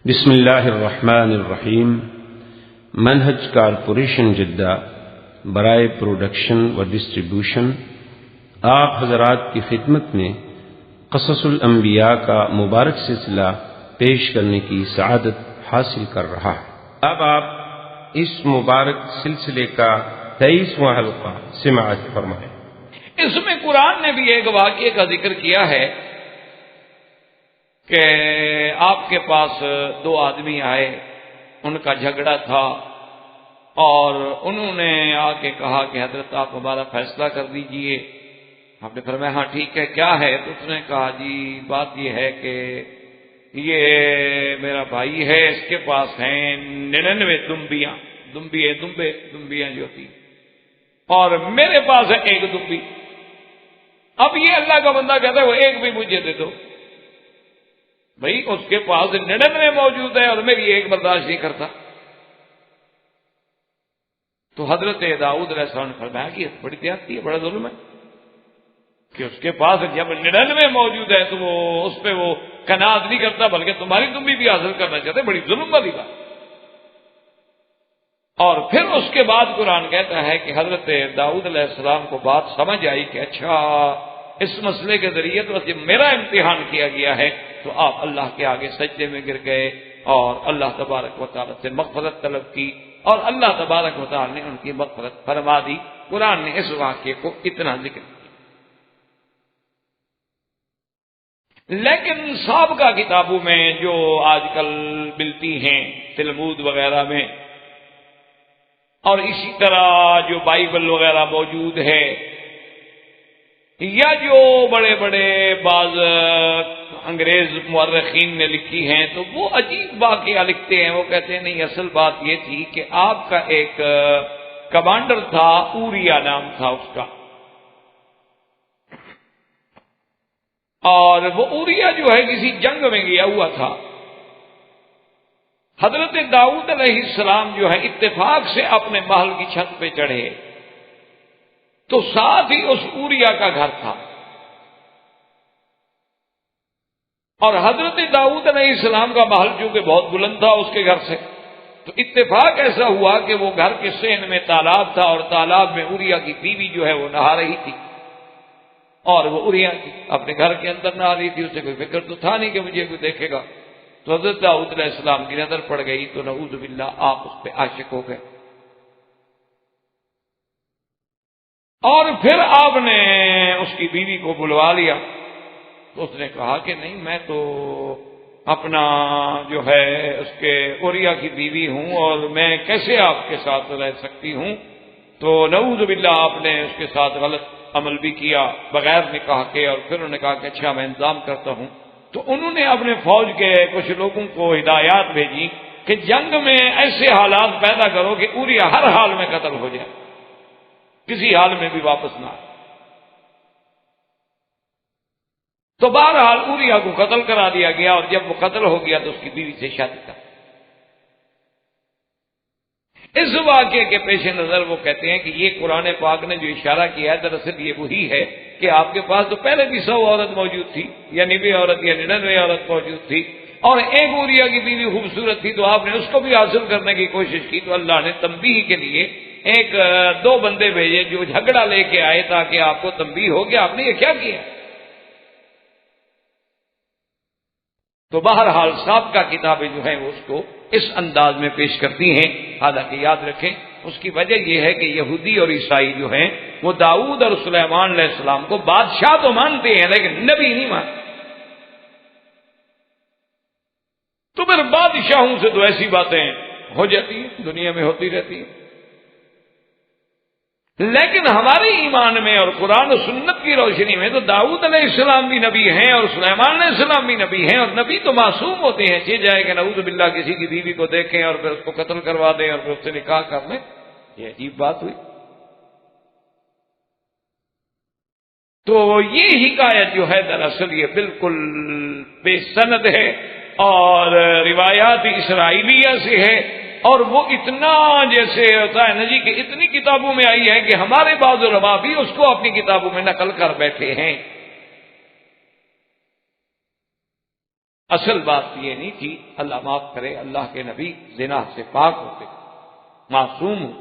بسم اللہ الرحمن الرحیم۔ منہج کارپوریشن جدہ برائے پروڈکشن و ڈسٹریبیوشن آپ حضرات کی خدمت میں قصص الانبیاء کا مبارک سلسلہ پیش کرنے کی سعادت حاصل کر رہا ہے۔ اب آپ اس مبارک سلسلے کا 23واں حلقہ سماعت فرمائیں۔ اس میں قرآن نے بھی ایک واقعے کا ذکر کیا ہے کہ آپ کے پاس دو آدمی آئے، ان کا جھگڑا تھا اور انہوں نے آ کے کہا کہ حضرت آپ ہمارا فیصلہ کر دیجئے۔ آپ نے فرمایا ہاں ٹھیک ہے، کیا ہے؟ تو اس نے کہا جی بات یہ ہے کہ یہ میرا بھائی ہے، اس کے پاس ہیں 99 دمبیاں جو تھی، اور میرے پاس ہے ایک دمبی۔ اب یہ اللہ کا بندہ کہتا ہے وہ ایک بھی مجھے دے دو۔ بھائی اس کے پاس 99 موجود ہے اور میری ایک برداشت نہیں کرتا۔ تو حضرت داؤد علیہ السلام نے فرمایا کہ بڑی زیادتی ہے، بڑا ظلم ہے کہ اس کے پاس جب 99 موجود ہے تو وہ اس پہ وہ کناز نہیں کرتا بلکہ تمہاری تم بھی حاصل کرنا چاہتے، بڑی ظلم والی بات۔ اور پھر اس کے بعد قرآن کہتا ہے کہ حضرت داؤد علیہ السلام کو بات سمجھ آئی کہ اچھا اس مسئلے کے ذریعے تو جب میرا امتحان کیا گیا ہے، تو آپ اللہ کے آگے سجدے میں گر گئے اور اللہ تبارک و تعالیٰ سے مغفرت طلب کی، اور اللہ تبارک و تعالیٰ نے ان کی مغفرت فرما دی۔ قرآن نے اس واقعے کو اتنا ذکر کیا۔ لیکن سابقہ کتابوں میں جو آج کل ملتی ہیں تلمود وغیرہ میں، اور اسی طرح جو بائبل وغیرہ موجود ہے، یا جو بڑے بڑے بعض انگریز مورخین نے لکھی ہیں، تو وہ عجیب واقعہ لکھتے ہیں۔ وہ کہتے ہیں نہیں، اصل بات یہ تھی کہ آپ کا ایک کمانڈر تھا، اوریا نام تھا اس کا، اور وہ اوریا جو ہے کسی جنگ میں گیا ہوا تھا۔ حضرت داؤد علیہ السلام جو ہے اتفاق سے اپنے محل کی چھت پہ چڑھے تو ساتھ ہی اس اوریا کا گھر تھا، اور حضرت داؤد علیہ السلام کا محل چونکہ بہت بلند تھا اس کے گھر سے، تو اتفاق ایسا ہوا کہ وہ گھر کے صحن میں تالاب تھا، اور تالاب میں اوریا کی بیوی جو ہے وہ نہا رہی تھی، اور وہ اوریا کی اپنے گھر کے اندر نہا رہی تھی۔ اسے کوئی فکر تو تھا نہیں کہ مجھے کوئی دیکھے گا۔ تو حضرت داؤد علیہ السلام کی نظر پڑ گئی تو نعوذ باللہ آپ اس پہ عاشق ہو گئے، اور پھر آپ نے اس کی بیوی کو بلوا لیا۔ تو اس نے کہا کہ نہیں، میں تو اپنا جو ہے اس کے اوریا کی بیوی ہوں، اور میں کیسے آپ کے ساتھ رہ سکتی ہوں؟ تو نعوذ باللہ آپ نے اس کے ساتھ غلط عمل بھی کیا بغیر نکاح کے، اور پھر انہوں نے کہا کہ اچھا میں انتظام کرتا ہوں۔ تو انہوں نے اپنے فوج کے کچھ لوگوں کو ہدایات بھیجی کہ جنگ میں ایسے حالات پیدا کرو کہ اوریا ہر حال میں قتل ہو جائے، کسی حال میں بھی واپس نہ آئے۔ تو بہرحال اوریا کو قتل کرا دیا گیا، اور جب وہ قتل ہو گیا تو اس کی بیوی سے شادی کر۔ اس واقعے کے پیش نظر وہ کہتے ہیں کہ یہ قرآن پاک نے جو اشارہ کیا ہے دراصل یہ وہی ہے کہ آپ کے پاس تو پہلے بھی 100 عورت موجود تھی، یا 90 عورت یا 99 عورت موجود تھی، اور ایک اوریا کی بیوی خوبصورت تھی، تو آپ نے اس کو بھی حاصل کرنے کی کوشش کی۔ تو اللہ نے تنبیہ کے لیے دو بندے بھیجے جو جھگڑا لے کے آئے تاکہ آپ کو تنبیہ ہو کہ آپ نے یہ کیا کیا۔ تو بہرحال سابقہ کتابیں جو ہیں وہ اس کو اس انداز میں پیش کرتی ہیں۔ حالانکہ یاد رکھیں اس کی وجہ یہ ہے کہ یہودی اور عیسائی جو ہیں وہ داؤد اور سلیمان علیہ السلام کو بادشاہ تو مانتے ہیں لیکن نبی نہیں مانتے۔ تو پھر بادشاہوں سے تو ایسی باتیں ہو جاتی ہیں، دنیا میں ہوتی رہتی ہیں، لیکن ہمارے ایمان میں اور قرآن و سنت کی روشنی میں تو داؤد علیہ السلام بھی نبی ہیں اور سلیمان علیہ السلام بھی نبی ہیں، اور نبی تو معصوم ہوتے ہیں۔ یہ جائے کہ نعوذ باللہ کسی کی بیوی کو دیکھیں اور پھر اس کو قتل کروا دیں اور پھر اس سے نکاح کر لیں، یہ عجیب بات ہوئی۔ تو یہ حکایت جو ہے دراصل یہ بالکل بے سند ہے اور روایات اسرائیلیہ سے ہے، اور وہ اتنا جیسے ہوتا ہے نا جی کہ اتنی کتابوں میں آئی ہے کہ ہمارے بعض علماء بھی اس کو اپنی کتابوں میں نقل کر بیٹھے ہیں۔ اصل بات یہ نہیں تھی، اللہ معاف کرے، اللہ کے نبی زنا سے پاک ہوتے، معصوم ہو۔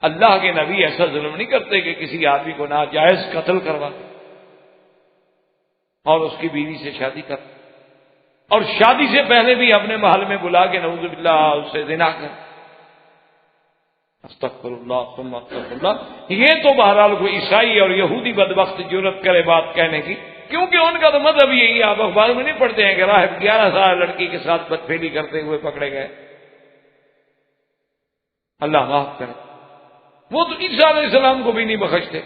اللہ کے نبی ایسا ظلم نہیں کرتے کہ کسی آدمی کو ناجائز قتل کرواتے اور اس کی بیوی سے شادی کرتے، اور شادی سے پہلے بھی اپنے محل میں بلا کے نعوذ باللہ اس سے زنا کر۔ استغفر اللہ ثم استغفر اللہ۔ یہ تو بہرحال کوئی عیسائی اور یہودی بدبخت جرأت کرے بات کہنے کی، کیونکہ ان کا تو مذہب یہی ہے۔ آپ اخبار میں نہیں پڑھتے ہیں کہ راہب 11 سال لڑکی کے ساتھ بدفعلی کرتے ہوئے پکڑے گئے؟ اللہ معاف کرے، وہ تو عیسیٰ علیہ السلام کو بھی نہیں بخشتے۔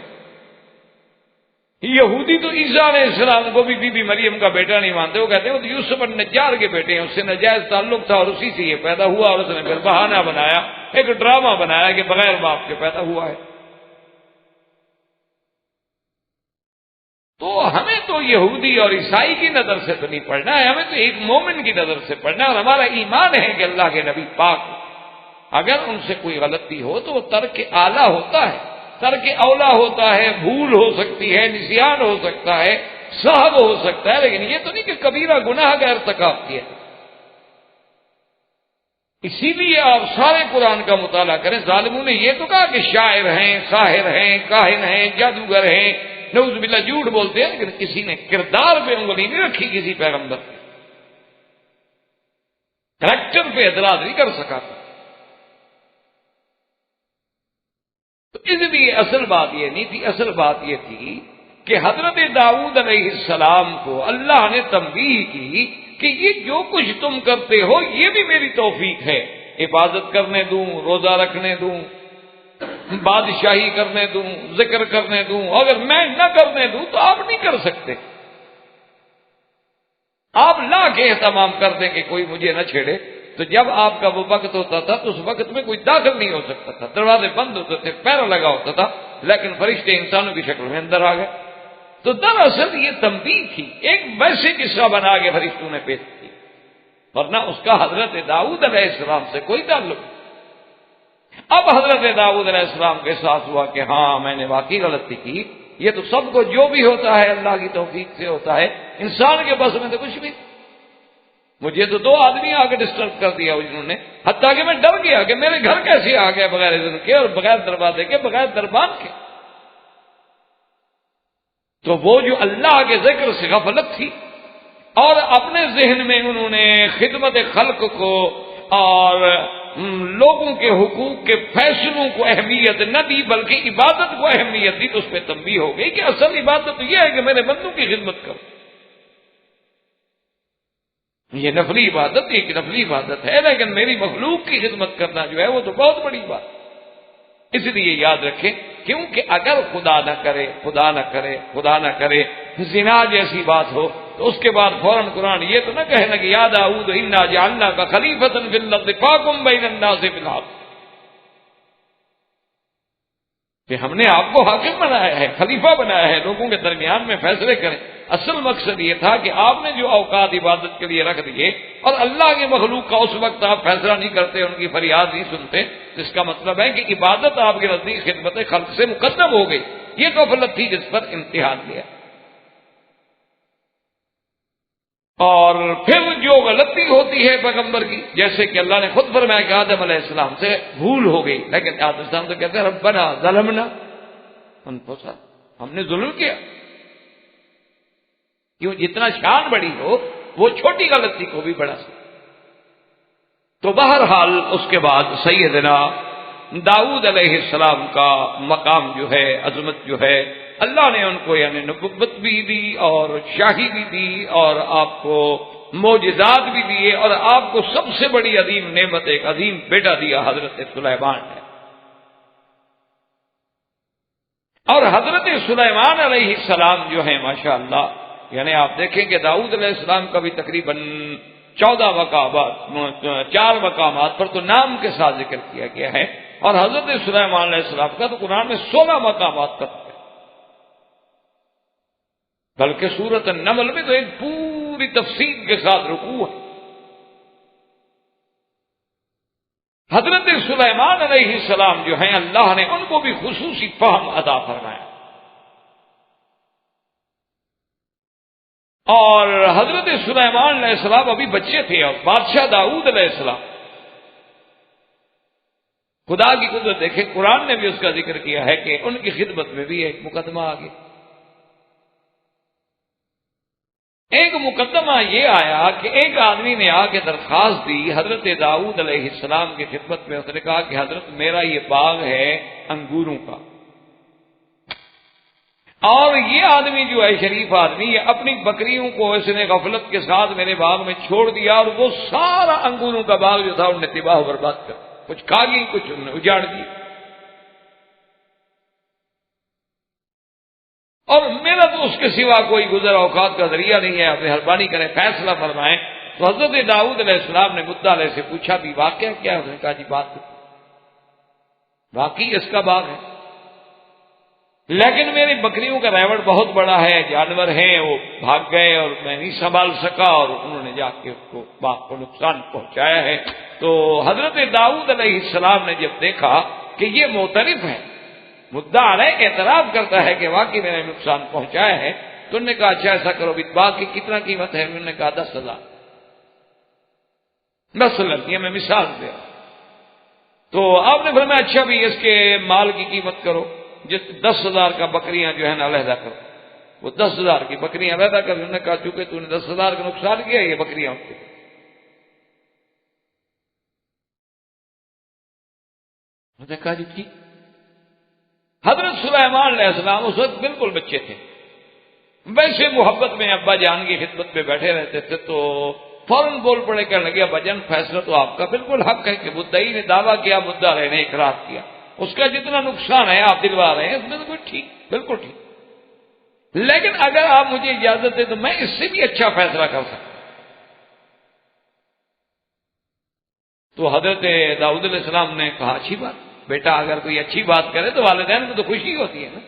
یہودی تو عیسیٰ علیہ السلام کو بھی بی بی مریم کا بیٹا نہیں مانتے، وہ کہتے ہیں وہ تو یوسف النجار کے بیٹے ہیں، اس سے ناجائز تعلق تھا اور اسی سے یہ پیدا ہوا، اور اس نے پھر بہانہ بنایا، ایک ڈرامہ بنایا کہ بغیر باپ کے پیدا ہوا ہے۔ تو ہمیں تو یہودی اور عیسائی کی نظر سے تو نہیں پڑھنا ہے، ہمیں تو ایک مومن کی نظر سے پڑھنا ہے، اور ہمارا ایمان ہے کہ اللہ کے نبی پاک ہو۔ اگر ان سے کوئی غلطی ہو تو وہ ترک اعلیٰ ہوتا ہے، ترک اولا ہوتا ہے، بھول ہو سکتی ہے، نسیان ہو سکتا ہے، سہو ہو سکتا ہے، لیکن یہ تو نہیں کہ کبیرہ گناہ کا ارتکاب کیا۔ اسی لیے آپ سارے قرآن کا مطالعہ کریں، ظالموں نے یہ تو کہا کہ شاعر ہیں، ساحر ہیں، کاہن ہیں، جادوگر ہیں، نعوذ باللہ جھوٹ بولتے ہیں، لیکن کسی نے کردار پہ انگلی نہیں رکھی کسی پیغمبر کے، کریکٹر پہ اعتراض نہیں کر سکا۔ تو اس لیے اصل بات یہ نہیں تھی، اصل بات یہ تھی کہ حضرت داؤد علیہ السلام کو اللہ نے تنبیہ کی کہ یہ جو کچھ تم کرتے ہو یہ بھی میری توفیق ہے، عبادت کرنے دوں، روزہ رکھنے دوں، بادشاہی کرنے دوں، ذکر کرنے دوں، اگر میں نہ کرنے دوں تو آپ نہیں کر سکتے۔ آپ لا کے اہتمام کر دیں کہ کوئی مجھے نہ چھیڑے، تو جب آپ کا وہ وقت ہوتا تھا تو اس وقت میں کوئی داخل نہیں ہو سکتا تھا، دروازے بند ہوتے تھے، پہرا لگا ہوتا تھا، لیکن فرشتے انسانوں کی شکل میں اندر آ گئے۔ تو دراصل یہ تنبیہ تھی، ایک ویسے قصہ بنا کے فرشتوں نے پیش کی، ورنہ اس کا حضرت داؤد علیہ السلام سے کوئی تعلق نہیں۔ اب حضرت داؤد علیہ السلام کے ساتھ ہوا کہ ہاں میں نے واقعی غلطی کی، یہ تو سب کو جو بھی ہوتا ہے اللہ کی توفیق سے ہوتا ہے، انسان کے بس میں تو کچھ بھی۔ مجھے تو 2 آدمی آ کے ڈسٹرب کر دیا انہوں نے، حتیٰ کہ میں ڈر گیا کہ میرے گھر کیسے آ گیا بغیر اذن کے اور بغیر دروازے کے، بغیر دربان کے۔ تو وہ جو اللہ کے ذکر سے غفلت تھی، اور اپنے ذہن میں انہوں نے خدمت خلق کو اور لوگوں کے حقوق کے فیصلوں کو اہمیت نہ دی بلکہ عبادت کو اہمیت دی، تو اس پہ تنبیہ ہو گئی کہ اصل عبادت یہ ہے کہ میرے بندوں کی خدمت کرو۔ یہ نفلی عبادت ایک نفلی عبادت ہے، لیکن میری مخلوق کی خدمت کرنا جو ہے وہ تو بہت بڑی بات۔ اس لیے یاد رکھیں، کیونکہ اگر خدا نہ کرے، خدا نہ کرے، خدا نہ کرے زنا جیسی بات ہو تو اس کے بعد فوراً قرآن یہ تو نہ کہنا کہ یا داؤد انا جعلناک خلیفۃ فی الارض فاحکم بین الناس بالحق، کہ ہم نے آپ کو حاکم بنایا ہے، خلیفہ بنایا ہے، لوگوں کے درمیان میں فیصلے کریں۔ اصل مقصد یہ تھا کہ آپ نے جو اوقات عبادت کے لیے رکھ دیے اور اللہ کی مخلوق کا اس وقت آپ فیصلہ نہیں کرتے، ان کی فریاد نہیں سنتے، اس کا مطلب ہے کہ عبادت آپ کے نزدیک خدمت خلق سے مقدم ہو گئی۔ یہ غفلت تھی جس پر امتحان لیا۔ اور پھر جو غلطی ہوتی ہے پیغمبر کی، جیسے کہ اللہ نے خود فرمایا کہ آدم علیہ السلام سے بھول ہو گئی، لیکن آدم علیہ السلام تو کہتے ہیں ربنا ظلمنا انفسنا، ہم نے ظلم کیا۔ کیوں؟ جتنا شان بڑی ہو وہ چھوٹی غلطی کو بھی بڑا سکتا۔ تو بہرحال اس کے بعد سیدنا داؤد علیہ السلام کا مقام جو ہے، عظمت جو ہے، اللہ نے ان کو یعنی نبوت بھی دی اور شاہی بھی دی اور آپ کو معجزات بھی دیے، اور آپ کو سب سے بڑی عظیم نعمت ایک عظیم بیٹا دیا حضرت سلیمان نے۔ اور حضرت سلیمان علیہ السلام جو ہے ماشاءاللہ، یعنی آپ دیکھیں کہ داؤد علیہ السلام کا بھی تقریباً 14 مقامات، 4 مقامات پر تو نام کے ساتھ ذکر کیا گیا ہے، اور حضرت سلیمان علیہ السلام کا تو قرآن میں 16 مقامات پر، بلکہ سورۃ النمل میں تو ایک پوری تفصیل کے ساتھ رکوع ہے۔ حضرت سلیمان علیہ السلام جو ہیں، اللہ نے ان کو بھی خصوصی فہم عطا فرمایا۔ اور حضرت سلیمان علیہ السلام ابھی بچے تھے، اور بادشاہ داؤد علیہ السلام، خدا کی قدرت دیکھیں، قرآن نے بھی اس کا ذکر کیا ہے کہ ان کی خدمت میں بھی ایک مقدمہ آ گیا۔ ایک مقدمہ یہ آیا کہ ایک آدمی نے آ کے درخواست دی حضرت داؤد علیہ السلام کی خدمت میں، اس نے کہا کہ حضرت میرا یہ باغ ہے انگوروں کا، اور یہ آدمی جو ہے شریف آدمی، یہ اپنی بکریوں کو اس نے غفلت کے ساتھ میرے باغ میں چھوڑ دیا، اور وہ سارا انگوروں کا باغ جو تھا انہوں نے تباہ و برباد کر، کچھ کھا گئی کچھ انہوں نے اجاڑ دی، اور میرا تو اس کے سوا کوئی گزر اوقات کا ذریعہ نہیں ہے، آپ مہربانی کریں فیصلہ فرمائیں۔ تو حضرت داؤد علیہ السلام نے مدعا علیہ سے پوچھا بھی واقعہ کیا ہے؟ اس نے کہا جی بات واقعی اس کا باغ ہے، لیکن میری بکریوں کا ریوڑ بہت بڑا ہے، جانور ہیں وہ بھاگ گئے اور میں نہیں سنبھال سکا، اور انہوں نے جا کے اس کو باغ کو نقصان پہنچایا ہے۔ تو حضرت داؤد علیہ السلام نے جب دیکھا کہ یہ معترف ہے، مدعا علیہ اعتراف کرتا ہے کہ واقعی میں نے نقصان پہنچایا ہے، تو انہوں نے کہا اچھا ایسا کرو، باغ کی کتنا قیمت ہے؟ انہوں نے کہا 10,000۔ مثلاً یہ میں مثال دے رہا ہوں۔ تو آپ نے فرمایا اچھا بھی اس کے مال کی قیمت کرو، جس 10,000 کا بکریاں جو ہے نا علیحدہ کرو، وہ 10,000 کی بکریاں علیحدہ کر۔ انہوں نے کہا چونکہ تو نے 10,000 کا نقصان کیا، یہ بکریاں اٹھتی۔ انہوں نے کہا جی ٹھیک۔ حضرت سلیمان علیہ السلام اس وقت بالکل بچے تھے، ویسے محبت میں ابا جان کی خدمت میں بیٹھے رہتے تھے، تو فوراً بول پڑے کہنے لگے ابا جان فیصلہ تو آپ کا بالکل حق ہے کہ مدعی نے دعویٰ کیا، مدعا رہے نے اقرار کیا، اس کا جتنا نقصان ہے آپ دلوا رہے ہیں، اس میں تو کوئی ٹھیک، بالکل ٹھیک، لیکن اگر آپ مجھے اجازت دیں تو میں اس سے بھی اچھا فیصلہ کر سکتا ہوں۔ تو حضرت داؤد علیہ السلام نے کہا اچھی بات، بیٹا اگر کوئی اچھی بات کرے تو والدین کو تو خوشی ہوتی ہے نا۔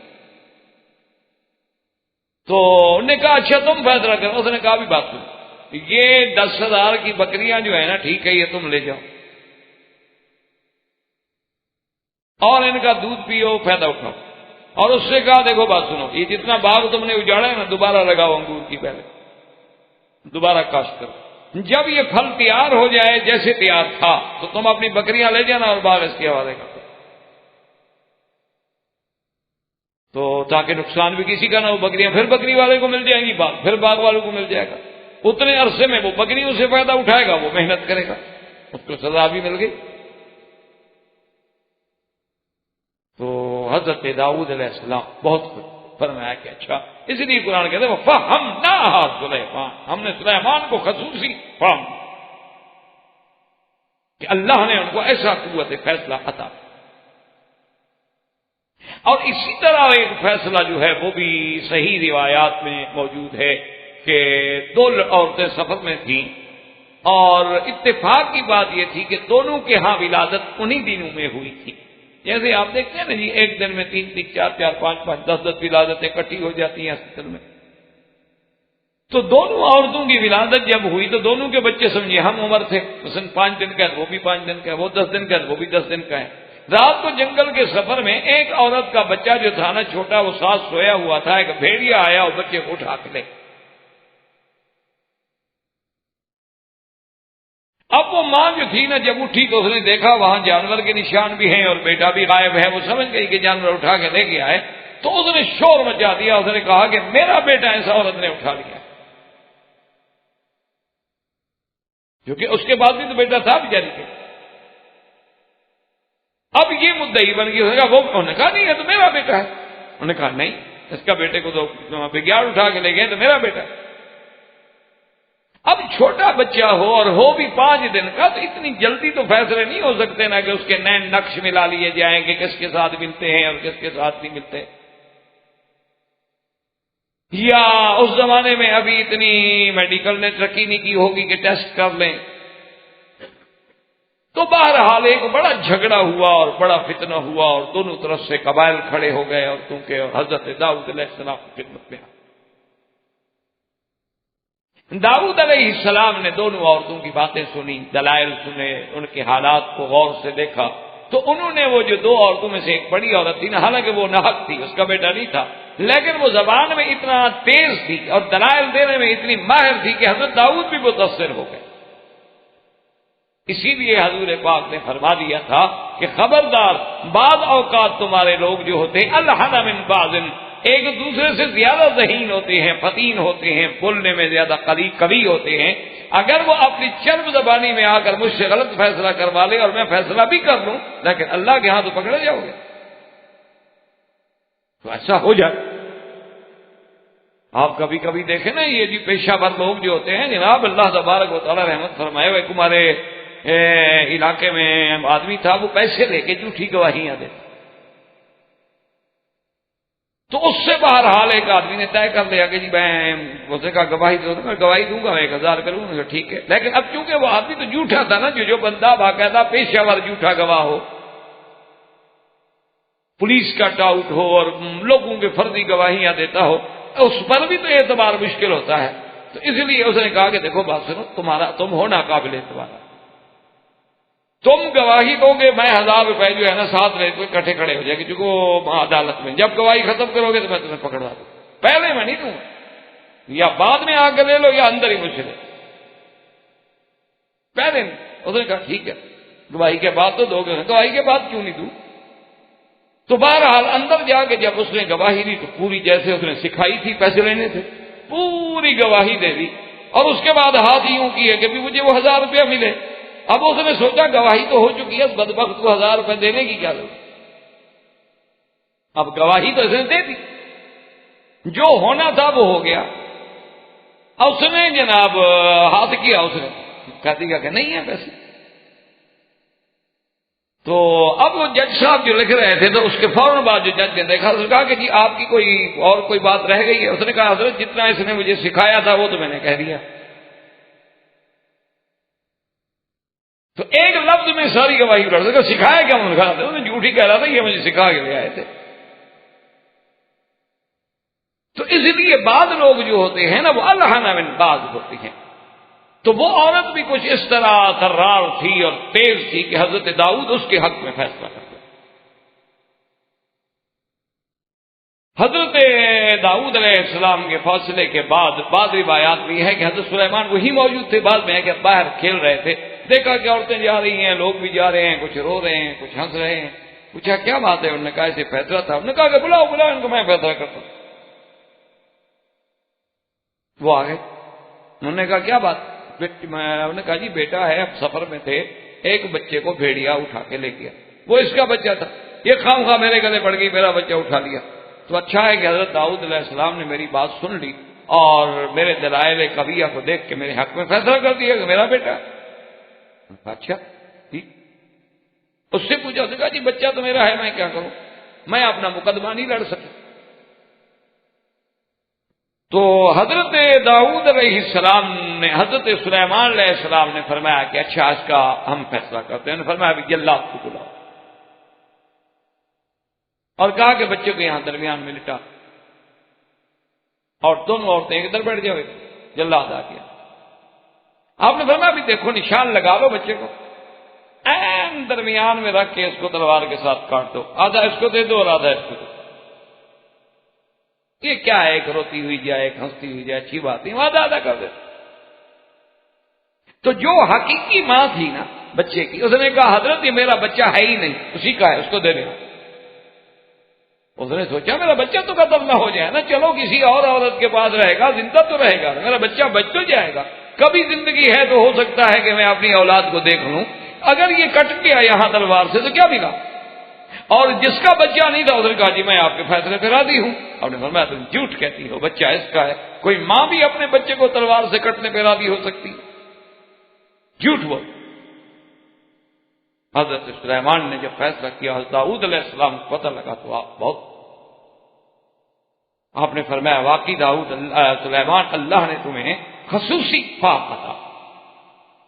تو انہوں نے کہا اچھا تم فیصلہ کرو۔ اس نے کہا بھی بات سنو، یہ 10,000 کی بکریاں جو ہے نا ٹھیک ہے، یہ تم لے جاؤ اور ان کا دودھ پیو، فائدہ اٹھاؤ، اور اس سے کہا دیکھو بات سنو، یہ جتنا باغ تم نے اجاڑا ہے نا دوبارہ لگاؤ انگور کی، پہلے دوبارہ کاشت کرو، جب یہ پھل تیار ہو جائے جیسے تیار تھا تو تم اپنی بکریاں لے جانا اور باغ اس کے حوالے کر دو، تو تاکہ نقصان بھی کسی کا نہ ہو، بکریاں پھر بکری والے کو مل جائیں گی، باغ پھر باغ والوں کو مل جائے گا، اتنے عرصے میں وہ بکریوں سے فائدہ اٹھائے گا، وہ محنت کرے گا، اس کو سزا بھی مل گئی۔ تو حضرت داؤد علیہ السلام بہت خوش، فرمایا کہ اچھا، اس لیے قرآن کہتے ہیں فَفَهَمْنَاهَا سلیمان، ہم نے سلیمان کو خصوصی فہم کہ اللہ نے ان کو ایسا قوت فیصلہ عطا۔ اور اسی طرح ایک فیصلہ جو ہے وہ بھی صحیح روایات میں موجود ہے کہ 2 عورتیں سفر میں تھیں، اور اتفاق کی بات یہ تھی کہ دونوں کے ہاں ولادت انہی دنوں میں ہوئی تھی۔ جیسے آپ دیکھتے ہیں نا جی، ایک دن میں 3 4 5 5 10 ولادتیں اکٹھی ہو جاتی ہیں ہاسپٹل میں۔ تو دونوں عورتوں کی ولادت جب ہوئی تو دونوں کے بچے سمجھے ہم عمر تھے، مثلا 5 دن کا ہے وہ بھی 5 دن کا ہے، وہ 10 دن کا ہے وہ بھی 10 دن کا ہے۔ رات کو جنگل کے سفر میں ایک عورت کا بچہ جو تھا نا چھوٹا، وہ ساتھ سویا ہوا تھا، ایک بھیڑیا آیا اور بچے کو اٹھا کے لے۔ اب وہ ماں جو تھی نا جب اٹھی تو اس نے دیکھا وہاں جانور کے نشان بھی ہیں اور بیٹا بھی غائب ہے، وہ سمجھ گئی کہ جانور اٹھا کے لے گیا ہے، تو اس نے شور مچا دیا، اس نے کہا کہ میرا بیٹا ایسا عورت نے اٹھا لیا، کیونکہ اس کے بعد بھی تو بیٹا تھا بیچاری کے۔ اب یہ مدعی بن گئی، انہوں نے کہا نہیں ہے تو میرا بیٹا ہے، انہوں نے کہا نہیں، اس کا بیٹے کو تو بگیاڑ اٹھا کے لے گئے تو میرا بیٹا ہے۔ اب چھوٹا بچہ ہو اور ہو بھی 5 دن کا، تو اتنی جلدی تو فیصلے نہیں ہو سکتے نا کہ اس کے نین نقش ملا لیے جائیں کہ کس کے ساتھ ملتے ہیں اور کس کے ساتھ نہیں ملتے، یا اس زمانے میں ابھی اتنی میڈیکل نے ترقی نہیں کی ہوگی کہ ٹیسٹ کر لیں۔ تو بہرحال ایک بڑا جھگڑا ہوا اور بڑا فتنہ ہوا، اور دونوں طرف سے قبائل کھڑے ہو گئے، اور کیونکہ حضرت داؤد علیہ السلام کی خدمت میں داؤد علیہ السلام نے دونوں عورتوں کی باتیں سنی، دلائل سنے، ان کے حالات کو غور سے دیکھا، تو انہوں نے وہ جو دو عورتوں میں سے ایک بڑی عورت تھی نا، حالانکہ وہ ناحق تھی، اس کا بیٹا نہیں تھا، لیکن وہ زبان میں اتنا تیز تھی اور دلائل دینے میں اتنی ماہر تھی کہ حضرت داؤد بھی متاثر ہو گئے۔ اسی لیے حضور پاک نے فرما دیا تھا کہ خبردار، بعض اوقات تمہارے لوگ جو ہوتے ہیں الحن من بعض، ایک دوسرے سے زیادہ ذہین ہوتے ہیں، فتین ہوتے ہیں، بولنے میں زیادہ قوی ہوتے ہیں، اگر وہ اپنی چرب زبانی میں آ کر مجھ سے غلط فیصلہ کروا لے اور میں فیصلہ بھی کر لوں، لیکن اللہ کے ہاں تو پکڑے جاؤ گے، تو ایسا ہو جائے۔ آپ کبھی کبھی دیکھیں نا، یہ جی پیشہ ور لوگ جو ہوتے ہیں جناب، اللہ تبارک و تعالیٰ رحمت فرمائے، وہ ہمارے علاقے میں آدمی تھا، وہ پیسے لے کے جھوٹی گواہیاں دیتا، تو اس سے بہرحال ایک آدمی نے طے کر لیا کہ جی میں اس نے کہا گواہی دو، میں گواہی دوں گا، میں 1000 روپے لوں گا، ٹھیک ہے، لیکن اب چونکہ وہ آدمی تو جھوٹا تھا نا، جو بندہ باقاعدہ پیشہ ور جھوٹا گواہ ہو، پولیس کا ٹاؤٹ ہو اور لوگوں کے فرضی گواہیاں دیتا ہو، اس پر بھی تو اعتبار مشکل ہوتا ہے، تو اس لیے اس نے کہا کہ دیکھو بات سنو، تم ہو ناقابل اعتبار، تم گواہی دو گے، میں 1000 روپے جو ہے نا ساتھ رہے تو اکٹھے کھڑے ہو جائے گے، چونکہ عدالت میں جب گواہی ختم کرو گے تو میں تمہیں پکڑوا دوں، پہلے میں نہیں دوں، یا بعد میں آ کے لے لو یا اندر ہی مجھ سے لے، پہلے نہیں۔ اس نے کہا ٹھیک ہے، گواہی کے بعد تو دو گے، گواہی کے بعد کیوں نہیں دوں؟ تو بہرحال اندر جا کے جب اس نے گواہی دی تو پوری جیسے اس نے سکھائی تھی پیسے لینے تھے، پوری گواہی دے دی، اور اس کے بعد ہاتھ یوں کیے کہ بھی مجھے وہ 1000 روپیہ ملے۔ اب اس نے سوچا گواہی تو ہو چکی ہے، اس بدبخت کو 1000 روپے دینے کی کیا ضرورت، اب گواہی تو اس نے دے دی، جو ہونا تھا وہ ہو گیا۔ اب اس نے جناب ہاتھ کیا، اس نے کہہ دیا کہ نہیں ہے پیسے۔ تو اب وہ جج صاحب جو لکھ رہے تھے تو اس کے فوراً بعد جو جج نے دیکھا، اس نے کہا کہ جی آپ کی کوئی بات رہ گئی ہے؟ اس نے کہا حضرت جتنا اس نے مجھے سکھایا تھا وہ تو میں نے کہہ دیا۔ تو ایک لفظ میں ساری گواہی اڑ سکا، سکھایا کیا؟ انہوں نے جھوٹ ہی کہہ رہا تھا، یہ مجھے سکھا کے لے آئے تھے۔ تو اس لیے بعض لوگ جو ہوتے ہیں نا وہ الحن من بعض ہوتے ہیں، تو وہ عورت بھی کچھ اس طرح ترار تھی اور تیز تھی کہ حضرت داؤد اس کے حق میں فیصلہ کر دیا۔ حضرت داؤد علیہ السلام کے فاصلے کے بعد بعض روایات بھی ہے کہ حضرت سلیمان وہی موجود تھے، بعد میں ہے کہ باہر کھیل رہے تھے، دیکھا کہ عورتیں جا رہی ہیں، لوگ بھی جا رہے ہیں، کچھ رو رہے ہیں، کچھ ہنس رہے ہیں، پوچھا کیا بات ہے؟ انہوں نے کہا ایسے فیصلہ تھا۔ انہوں نے کہا کہ بلاؤ ان کو، میں فیصلہ کرتا ہوں۔ وہ آ گئے، انہوں نے کہا کیا بات؟ انہوں نے کہا جی بیٹا ہے، سفر میں تھے، ایک بچے کو بھیڑیا اٹھا کے لے گیا، وہ اس کا بچہ تھا، یہ خام خواہ میرے گلے پڑ گئی، میرا بچہ اٹھا لیا۔ تو اچھا ہے کہ حضرت داؤد علیہ السلام نے میری بات سن لی اور میرے دلائل قویہ کو دیکھ کے میرے حق میں فیصلہ کر دیا کہ میرا بیٹا۔ اچھا ٹھیک، اس سے پوچھا، اس نے کہا جی بچہ تو میرا ہے، میں کیا کروں، میں اپنا مقدمہ نہیں لڑ سکتا۔ تو حضرت داؤد علیہ السلام نے، حضرت سلیمان علیہ السلام نے فرمایا کہ اچھا اس کا ہم فیصلہ کرتے ہیں۔ فرمایا ابھی جلاد کو بلاؤ، اور کہا کہ بچے کو یہاں درمیان میں لٹا، اور دونوں عورتیں ادھر بیٹھ جاؤ، جلاد آ گیا۔ آپ نے فرمایا ابھی دیکھو نشان لگا لو بچے کو، این درمیان میں رکھ کے اس کو تلوار کے ساتھ کاٹ دو، آدھا اس کو دے دو اور آدھا اس کو دو۔ یہ کیا ہے، ایک روتی ہوئی جائے، ایک ہنستی ہوئی جائے، اچھی بات نہیں، آدھا آدھا کر دے۔ تو جو حقیقی ماں تھی نا بچے کی، اس نے کہا حضرت یہ میرا بچہ ہے ہی نہیں، اسی کا ہے، اس کو دے دیں۔ اس نے سوچا میرا بچہ تو قتل نہ ہو جائے نا، چلو کسی اور عورت کے پاس رہے گا، زندہ تو رہے گا، میرا بچہ بچ تو جائے گا، کبھی زندگی ہے تو ہو سکتا ہے کہ میں اپنی اولاد کو دیکھ لوں، اگر یہ کٹ گیا یہاں تلوار سے تو کیا ملا؟ اور جس کا بچہ نہیں تھا اس نے کہا جی میں آپ کے فیصلے پہ راضی ہوں۔ آپ نے فرمایا تم جھوٹ کہتی ہو، بچہ اس کا ہے، کوئی ماں بھی اپنے بچے کو تلوار سے کٹنے پہ راضی ہو سکتی، جھوٹ بول۔ حضرت سلیمان نے جب فیصلہ کیا، حضرت داؤد علیہ السلام کو پتہ لگا تو آپ نے فرمایا واقعی سلیمان اللہ نے تمہیں خصوصی فاق عطا۔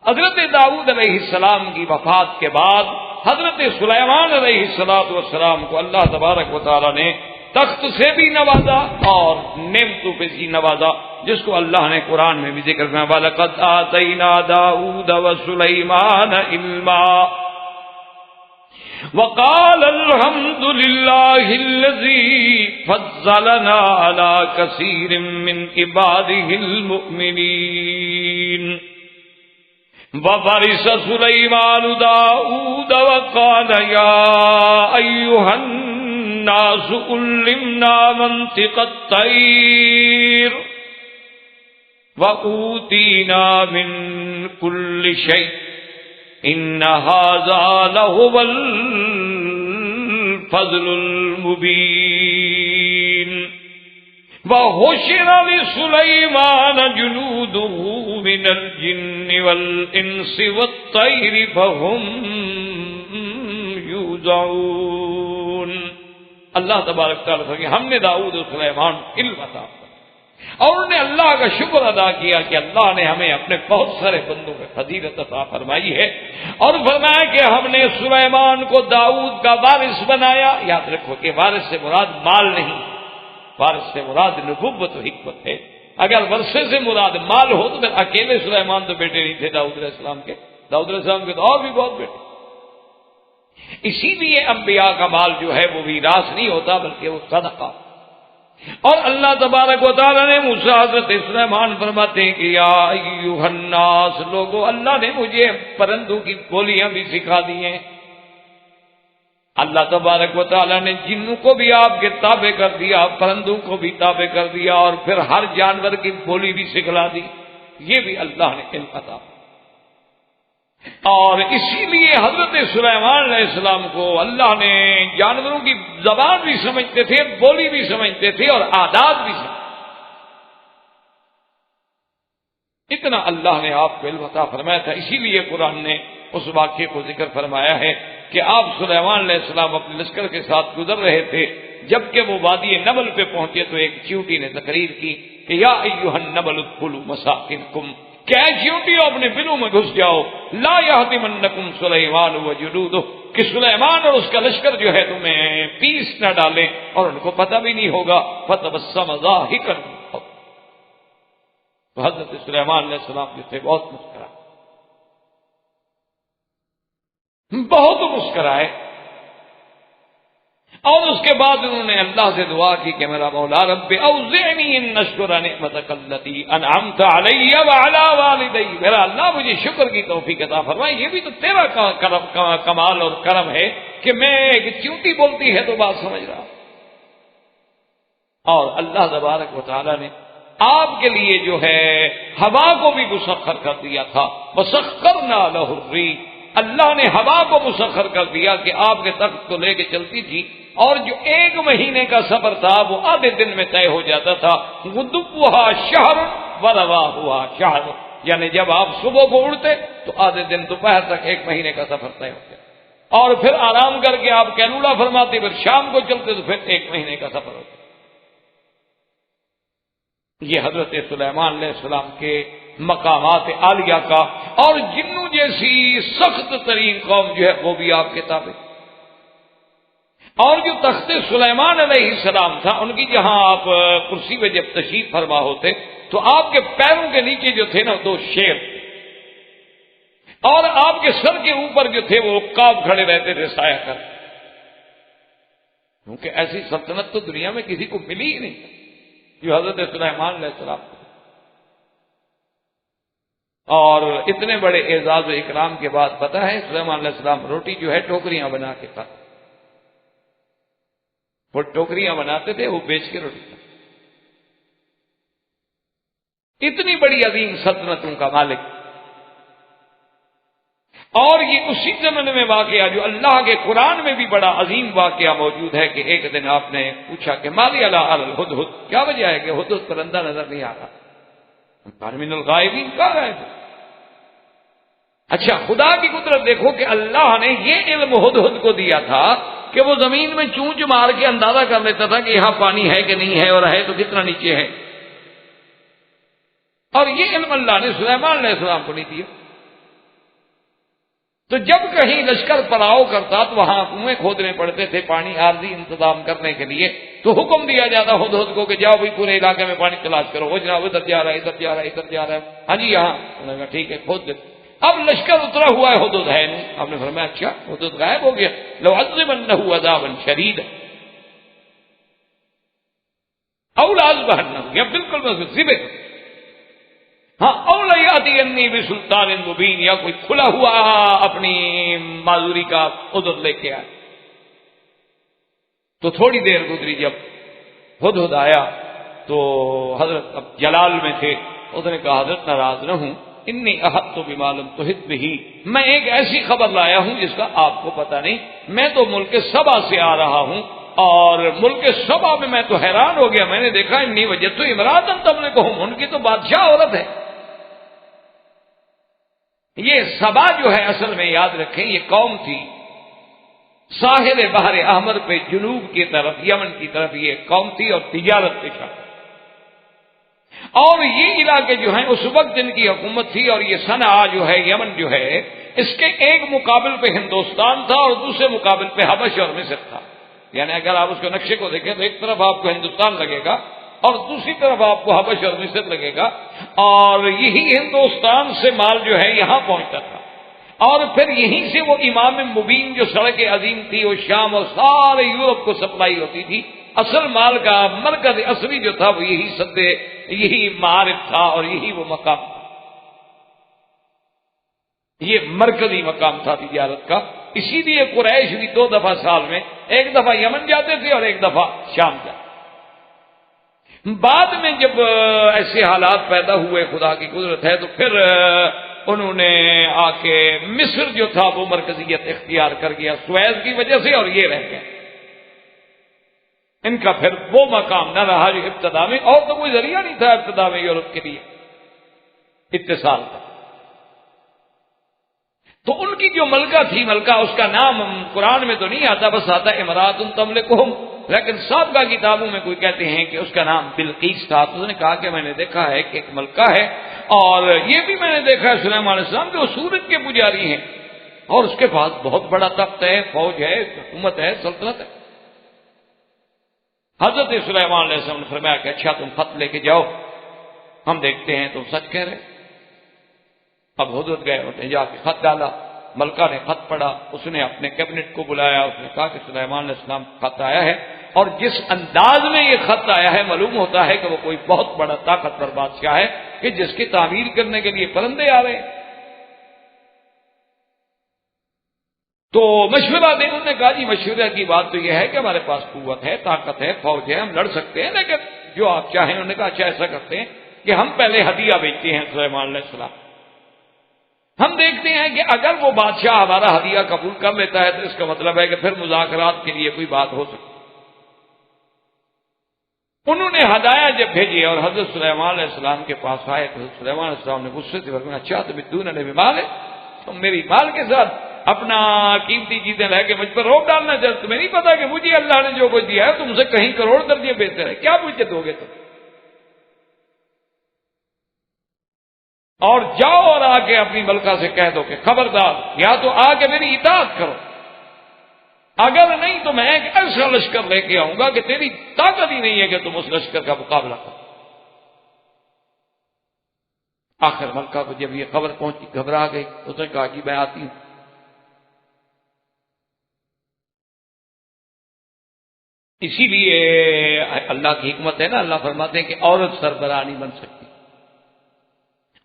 حضرت داؤد علیہ السلام کی وفات کے بعد حضرت سلیمان علیہ السلام کو اللہ تبارک و تعالی نے تخت سے بھی نوازا اور نعمتوں پہ بھی نوازا، جس کو اللہ نے قرآن میں بھی ذکر کیا، وَلَقَدْ آتَيْنَا دَاؤُودَ وَسُلَيْمَانَ عِلْمًا۔ وقال الحمد لله الذي فضلنا على كثير من عباده المؤمنين وورث سليمان داود وقال يا أيها الناس علمنا منطق الطير وأوتينا من كل شيء إن هذا لهو الفضل المبين وحشر لسليمان جنوده من الجن والإنس والطير فهم يوزعون. اللہ تبارک تعالیٰ کہ ہم نے داؤد اور سلیمان کو علم عطا اور انہوں نے اللہ کا شکر ادا کیا کہ اللہ نے ہمیں اپنے بہت سارے بندوں میں فضیلت عطا فرمائی ہے، اور فرمایا کہ ہم نے سلیمان کو داؤد کا وارث بنایا. یاد رکھو کہ وارث سے مراد مال نہیں، وارث سے مراد نبوت و حکمت ہے. اگر ورثے سے مراد مال ہو تو پھر اکیلے سلیمان تو بیٹے نہیں تھے داؤد علیہ السلام کے، داؤد علیہ السلام کے تو اور بھی بہت بیٹے. اسی لیے انبیاء کا مال جو ہے وہ میراث نہیں ہوتا بلکہ وہ صدقہ. اور اللہ تبارک و تعالیٰ نے موسیٰ حضرت سلیمان فرماتے ہیں کہ یا ایھا الناس، لوگوں، اللہ نے مجھے پرندوں کی بولیاں بھی سکھا دی ہیں. اللہ تبارک و تعالیٰ نے جنوں کو بھی آپ کے تابع کر دیا، پرندوں کو بھی تابع کر دیا، اور پھر ہر جانور کی بولی بھی سکھلا دی. یہ بھی اللہ نے علم عطا. اور اسی لیے حضرت سلیمان علیہ السلام کو اللہ نے جانوروں کی زبان بھی سمجھتے تھے، بولی بھی سمجھتے تھے، اور عادات بھی سمجھتے. اتنا اللہ نے آپ کو علم عطا فرمایا تھا. اسی لیے قرآن نے اس واقعے کو ذکر فرمایا ہے کہ آپ سلیمان علیہ السلام اپنے لشکر کے ساتھ گزر رہے تھے. جبکہ وہ وادی نمل پہ پہنچے تو ایک چیونٹی نے تقریر کی کہ یا ایھا النمل ادخلوا مساکنکم، کہ چیونٹیوں اپنے بلوں میں گھس جاؤ، لا یہدمنکم سلیمان وجنودہ، کہ سلیمان اور اس کا لشکر جو ہے تمہیں پیس نہ ڈالے اور ان کو پتہ بھی نہیں ہوگا. فتبسم ضاحکا، تو حضرت سلیمان علیہ السلام جو تھے بہت مسکرائے. اور اس کے بعد انہوں نے اللہ سے دعا کی کہ میرا مولا رب اوزعنی ان اشکر نعمتک التی انعمت علی وعلی والدی، میرا اللہ مجھے شکر کی توفیق عطا فرمائے. یہ بھی تو تیرا کمال اور کرم ہے کہ میں ایک چیونٹی بولتی ہے تو بات سمجھ رہا. اور اللہ تبارک و تعالی نے آپ کے لیے جو ہے ہوا کو بھی مسخر کر دیا تھا. وسخرنا لہ الریح، اللہ نے ہوا کو مسخر کر دیا کہ آپ کے تخت کو لے کے چلتی تھی، اور جو 1 مہینے کا سفر تھا وہ آدھے دن میں طے ہو جاتا تھا. غدوها شہر ورواحها شہر، یعنی جب آپ صبح کو اڑتے تو آدھے دن دوپہر تک 1 مہینے کا سفر طے ہو گیا، اور پھر آرام کر کے آپ کیلولا فرماتے، پھر شام کو چلتے تو پھر 1 مہینے کا سفر ہوتا. یہ حضرت سلیمان علیہ السلام کے مقامات عالیہ کا. اور جنوں جیسی سخت ترین قوم جو ہے وہ بھی آپ کے تابع. اور جو تخت سلیمان علیہ السلام تھا، ان کی جہاں آپ کرسی میں جب تشریف فرما ہوتے تو آپ کے پیروں کے نیچے جو تھے نا 2 شیر تھے، اور آپ کے سر کے اوپر جو تھے وہ عقاب کھڑے رہتے تھے سایہ کر. کیونکہ ایسی سلطنت تو دنیا میں کسی کو ملی ہی نہیں جو حضرت سلیمان علیہ السلام کو. اور اتنے بڑے اعزاز و اکرام کے بعد پتہ ہے سلیمان علیہ السلام روٹی جو ہے ٹوکریاں بنا کے کھاتے. وہ ٹوکریاں بناتے تھے، وہ بیچ کے روٹی کھاتے. اتنی بڑی عظیم سلطنتوں کا مالک. اور یہ اسی زمانے میں واقعہ جو اللہ کے قرآن میں بھی بڑا عظیم واقعہ موجود ہے کہ ایک دن آپ نے پوچھا کہ مالی علی الہدہد، کیا وجہ ہے کہ ہدہد پرندہ نظر نہیں آ رہا؟ من الغائبین کہاں گئے تھے؟ اچھا، خدا کی قدرت دیکھو کہ اللہ نے یہ علم ہدہد کو دیا تھا کہ وہ زمین میں چونچ مار کے اندازہ کر لیتا تھا کہ یہاں پانی ہے کہ نہیں ہے، اور ہے تو کتنا نیچے ہے. اور یہ علم اللہ نے سلیمان علیہ السلام کو نہیں دیا. تو جب کہیں لشکر پڑاؤ کرتا تو وہاں کنویں کھودنے پڑتے تھے پانی عارضی انتظام کرنے کے لیے. تو حکم دیا جاتا ہدہد کو کہ جاؤ بھائی پورے علاقے میں پانی تلاش کرو. وہ جناب ادھر جا رہا ہے، ادھر جا رہا ہے، ادھر جا رہا ہے. ہاں جی یہاں. انہوں نے کہا ٹھیک ہے کھود دے. اب لشکر اترا ہوا ہے، ہدہد ہے نہیں. آپ نے فرمایا اچھا ہدہد غائب ہو گیا. لَأُعَذِّبَنَّهُ عَذَابًا شَدِيدًا أَوْ لَأَذْبَحَنَّهُ، یا بالکل میں اسے ذبح کروں، ہاں، أَوْ لَيَأْتِيَنِّي بِسُلْطَانٍ مُبِينٍ، یا کوئی کھلا ہوا اپنی معذوری کا عذر لے کے آئے۔ تو تھوڑی دیر گزری، جب ہدہد آیا تو حضرت اب جلال میں تھے، اس نے کہا حضرت ناراض نہ ہوں، انی احطت بما لم تحط بہ، میں ایک ایسی خبر لایا ہوں جس کا آپ کو پتہ نہیں، میں تو ملک سبا سے آ رہا ہوں، اور ملک سبا میں تو حیران ہو گیا، میں نے دیکھا انی وجدت امراۃ تملکہم، ان کی تو بادشاہ عورت ہے۔ یہ سبا جو ہے اصل میں یاد رکھیں یہ قوم تھی ساحل بحر احمر پہ جنوب کی طرف، یمن کی طرف یہ قوم تھی، اور تجارت پیشہ، اور یہ علاقے جو ہیں اس وقت جن کی حکومت تھی، اور یہ صنعا جو ہے یمن جو ہے اس کے ایک مقابل پہ ہندوستان تھا اور دوسرے مقابل پہ حبش اور مصر تھا، یعنی اگر آپ اس کے نقشے کو دیکھیں تو ایک طرف آپ کو ہندوستان لگے گا اور دوسری طرف آپ کو حبش اور مصر لگے گا، اور یہی ہندوستان سے مال جو ہے یہاں پہنچتا تھا، اور پھر یہیں سے وہ امام مبین جو سڑک عظیم تھی وہ شام اور سارے یورپ کو سپلائی ہوتی تھی، اصل مال کا مرکز اصلی جو تھا وہ یہی سدے، یہی معارف تھا، اور یہی وہ مقام تھا، یہ مرکزی مقام تھا تجارت کا۔ اسی لیے قریش بھی 2 دفعہ سال میں، ایک دفعہ یمن جاتے تھے اور ایک دفعہ شام جاتے۔ بعد میں جب ایسے حالات پیدا ہوئے، خدا کی قدرت ہے، تو پھر انہوں نے آ کے مصر جو تھا وہ مرکزیت اختیار کر گیا سویز کی وجہ سے، اور یہ رہ گیا، ان کا پھر وہ مقام نہ رہا جو ابتدا میں، اور تو کوئی ذریعہ نہیں تھا ابتدا میں یورپ کے لیے اتصال کا۔ تو ان کی جو ملکہ تھی، ملکہ اس کا نام قرآن میں تو نہیں آتا، بس آتا امراۃ تملکہم، لیکن سابقہ کتابوں میں کوئی کہتے ہیں کہ اس کا نام بلقیس تھا۔ تو اس نے کہا کہ میں نے دیکھا ہے کہ ایک ملکہ ہے، اور یہ بھی میں نے دیکھا ہے سلیمان علیہ السلام کہ وہ سورج کے پجاری ہیں، اور اس کے پاس بہت بڑا تخت ہے، فوج ہے، حکومت ہے، سلطنت ہے۔ حضرت سلیمان علیہ السلام نے فرمایا کہ اچھا تم خط لے کے جاؤ، ہم دیکھتے ہیں تم سچ کہہ رہے۔ اب ہدہد گئے، انہوں نے جا کے خط ڈالا، ملکہ نے خط پڑھا، اس نے اپنے کیبنٹ کو بلایا، اس نے کہا کہ سلیمان علیہ السلام خط آیا ہے، اور جس انداز میں یہ خط آیا ہے معلوم ہوتا ہے کہ وہ کوئی بہت بڑا طاقتور بادشاہ ہے کہ جس کی تعمیر کرنے کے لیے پرندے آ رہے ہیں۔ تو مشورہ دے، انہوں نے کہا جی مشورہ کی بات تو یہ ہے کہ ہمارے پاس قوت ہے، طاقت ہے، فوج ہے، ہم لڑ سکتے ہیں، لیکن جو آپ چاہیں۔ انہوں نے کہا اچھا ایسا کرتے ہیں کہ ہم پہلے ہدیہ بیچتے ہیں سلیمان علیہ السلام، ہم دیکھتے ہیں کہ اگر وہ بادشاہ ہمارا ہدیہ قبول کر لیتا ہے تو اس کا مطلب ہے کہ پھر مذاکرات کے لیے کوئی بات ہو سکتی۔ انہوں نے ہدایہ جب بھیجی اور حضرت سلیمان علیہ السلام کے پاس آئے تو حضرت سلیمان علیہ السلام نے غصے سے فرمایا اچھا تمدوننی بمال ہے، تم میری مال کے ساتھ اپنا قیمتی چیزیں لے کے مجھ پر روک ڈالنا چاہتے، تمہیں نہیں پتا کہ مجھے اللہ نے جو کچھ دیا ہے تم سے کہیں کروڑ درجے بہتر ہے، کیا مجھے دو گے تم؟ اور جاؤ اور آ کے اپنی ملکہ سے کہہ دو کہ خبردار یا تو آ کے میری اطاعت کرو، اگر نہیں تو میں ایک ایسا لشکر لے کے آؤں گا کہ تیری طاقت ہی نہیں ہے کہ تم اس لشکر کا مقابلہ کرو۔ آخر ملکہ کو جب یہ خبر پہنچی گھبرا گئی، اس نے کہا جی میں آتی ہوں۔ اسی لیے اللہ کی حکمت ہے نا، اللہ فرماتے ہیں کہ عورت سربراہ نہیں بن سکتی،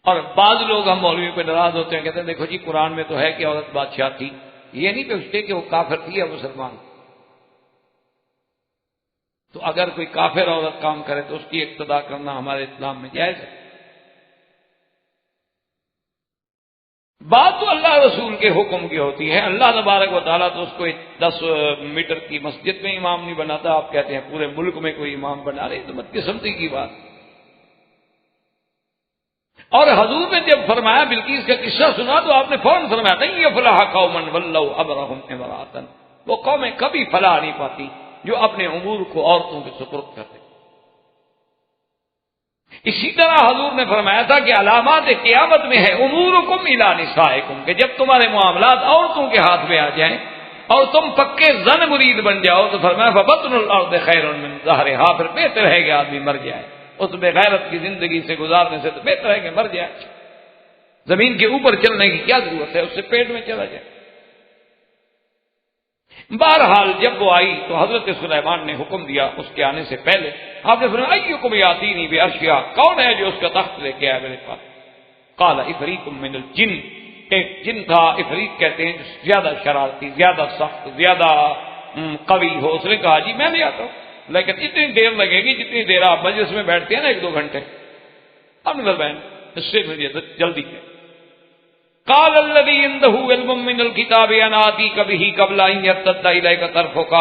اور بعض لوگ ہم مولوی پہ ناراض ہوتے ہیں، کہتے ہیں دیکھو جی قرآن میں تو ہے کہ عورت بادشاہ تھی، یہ نہیں پوچھتے کہ وہ کافر تھی یا مسلمان۔ تو اگر کوئی کافر عورت کام کرے تو اس کی اقتدا کرنا ہمارے اسلام میں جائز ہے۔ بات تو اللہ رسول کے حکم کی ہوتی ہے، اللہ تبارک و تعالیٰ تو اس کو 10 میٹر کی مسجد میں امام نہیں بناتا، آپ کہتے ہیں پورے ملک میں کوئی امام بنا رہے، تو بدقسمتی کی بات۔ اور حضور نے جب فرمایا بلقیس کا قصہ سنا تو آپ نے فوراً فرمایا نہیں یفلح قوما ولوا امرهم امراء، وہ قومیں کبھی فلاح نہیں پاتی جو اپنے امور کو عورتوں کے سپرد کرتے۔ اسی طرح حضور نے فرمایا تھا کہ علامات قیامت میں ہے امورکم الی نسائکم، کہ جب تمہارے معاملات عورتوں کے ہاتھ میں آ جائیں اور تم پکے زن مرید بن جاؤ تو فرمایا فبطن الارض خیر من ظہرها، پھر بہتر ہے کہ آدمی مر جائے، اس بے غیرت کی زندگی سے گزارنے سے تو بہتر ہے کہ مر جائے، زمین کے اوپر چلنے کی کیا ضرورت ہے، اس سے پیٹ میں چلا جائے۔ بہرحال جب وہ آئی تو حضرت سلیمان نے حکم دیا اس کے آنے سے پہلے، آپ نے فرمایا ایکم یاتینی بعرشہا، کون ہے جو اس کا تخت لے کے آیا میرے پاس؟ قال عفریت من الجن، ایک جن تھا، عفریت کہتے ہیں جو زیادہ شرارتی، زیادہ سخت، زیادہ قوی ہو۔ اس نے کہا جی میں نہیں آتا ہوں، لیکن اتنی دیر لگے گی جتنی دیر آپ مجلس میں بیٹھتے ہیں نا، 1-2 گھنٹے، اب نظر بہن اس سے مجھے جلدی ہے۔ قال الذي عنده علم من الكتاب انا اتيك به قبل ان يرتد اليك طرفك،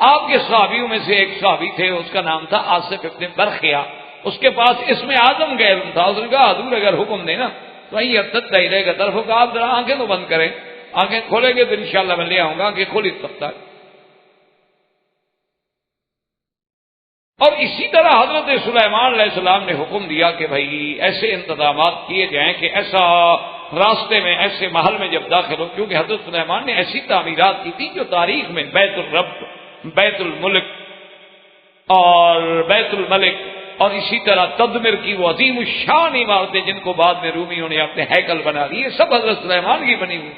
آپ کے صحابیوں میں سے ایک صحابی تھے، اس کا نام تھا آصف ابن برخیہ، اس کے پاس اسم اعظم کا علم تھا۔ اس نے کہا حضور اگر حکم دے نا تو ان يرتد اليك طرفك، آپ ذرا آنکھیں تو بند کریں، آنکھیں کھولیں گے تو انشاءاللہ میں لے آؤں گا، آنکھیں کھولی سکتا ہے۔ اور اسی طرح حضرت سلیمان علیہ السلام نے حکم دیا کہ بھائی ایسے انتظامات کیے جائیں کہ ایسا راستے میں، ایسے محل میں جب داخل ہو، کیونکہ حضرت سلیمان نے ایسی تعمیرات کی تھی جو تاریخ میں بیت الرب، بیت الملک اور بیت الملک اور اسی طرح تدمر کی وہ عظیم الشان عمارتیں جن کو بعد میں رومیوں نے اپنے ہیکل بنا لیے، سب حضرت سلیمان کی بنی ہوئی۔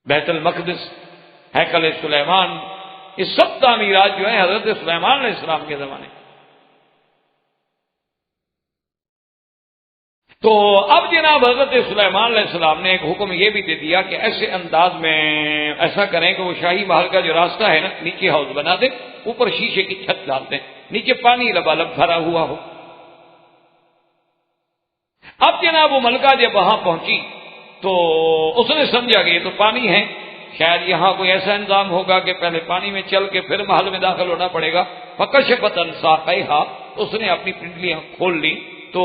بیت المقدس، ہیکل سلیمان، یہ سب تعمیرات جو ہیں حضرت سلیمان علیہ السلام کے زمانے۔ تو اب جناب حضرت سلیمان علیہ السلام نے ایک حکم یہ بھی دے دیا کہ ایسے انداز میں ایسا کریں کہ وہ شاہی محل کا جو راستہ ہے نا، نیچے ہاؤس بنا دیں، اوپر شیشے کی چھت ڈال دیں، نیچے پانی لبالب بھرا ہوا ہو۔ اب جناب وہ ملکہ جب وہاں پہنچی تو اس نے سمجھا کہ یہ تو پانی ہے، شاید یہاں کوئی ایسا انتظام ہوگا کہ پہلے پانی میں چل کے پھر محل میں داخل ہونا پڑے گا۔ فکشفت عن ساقیہا، اس نے اپنی پنڈلیاں کھول لی تو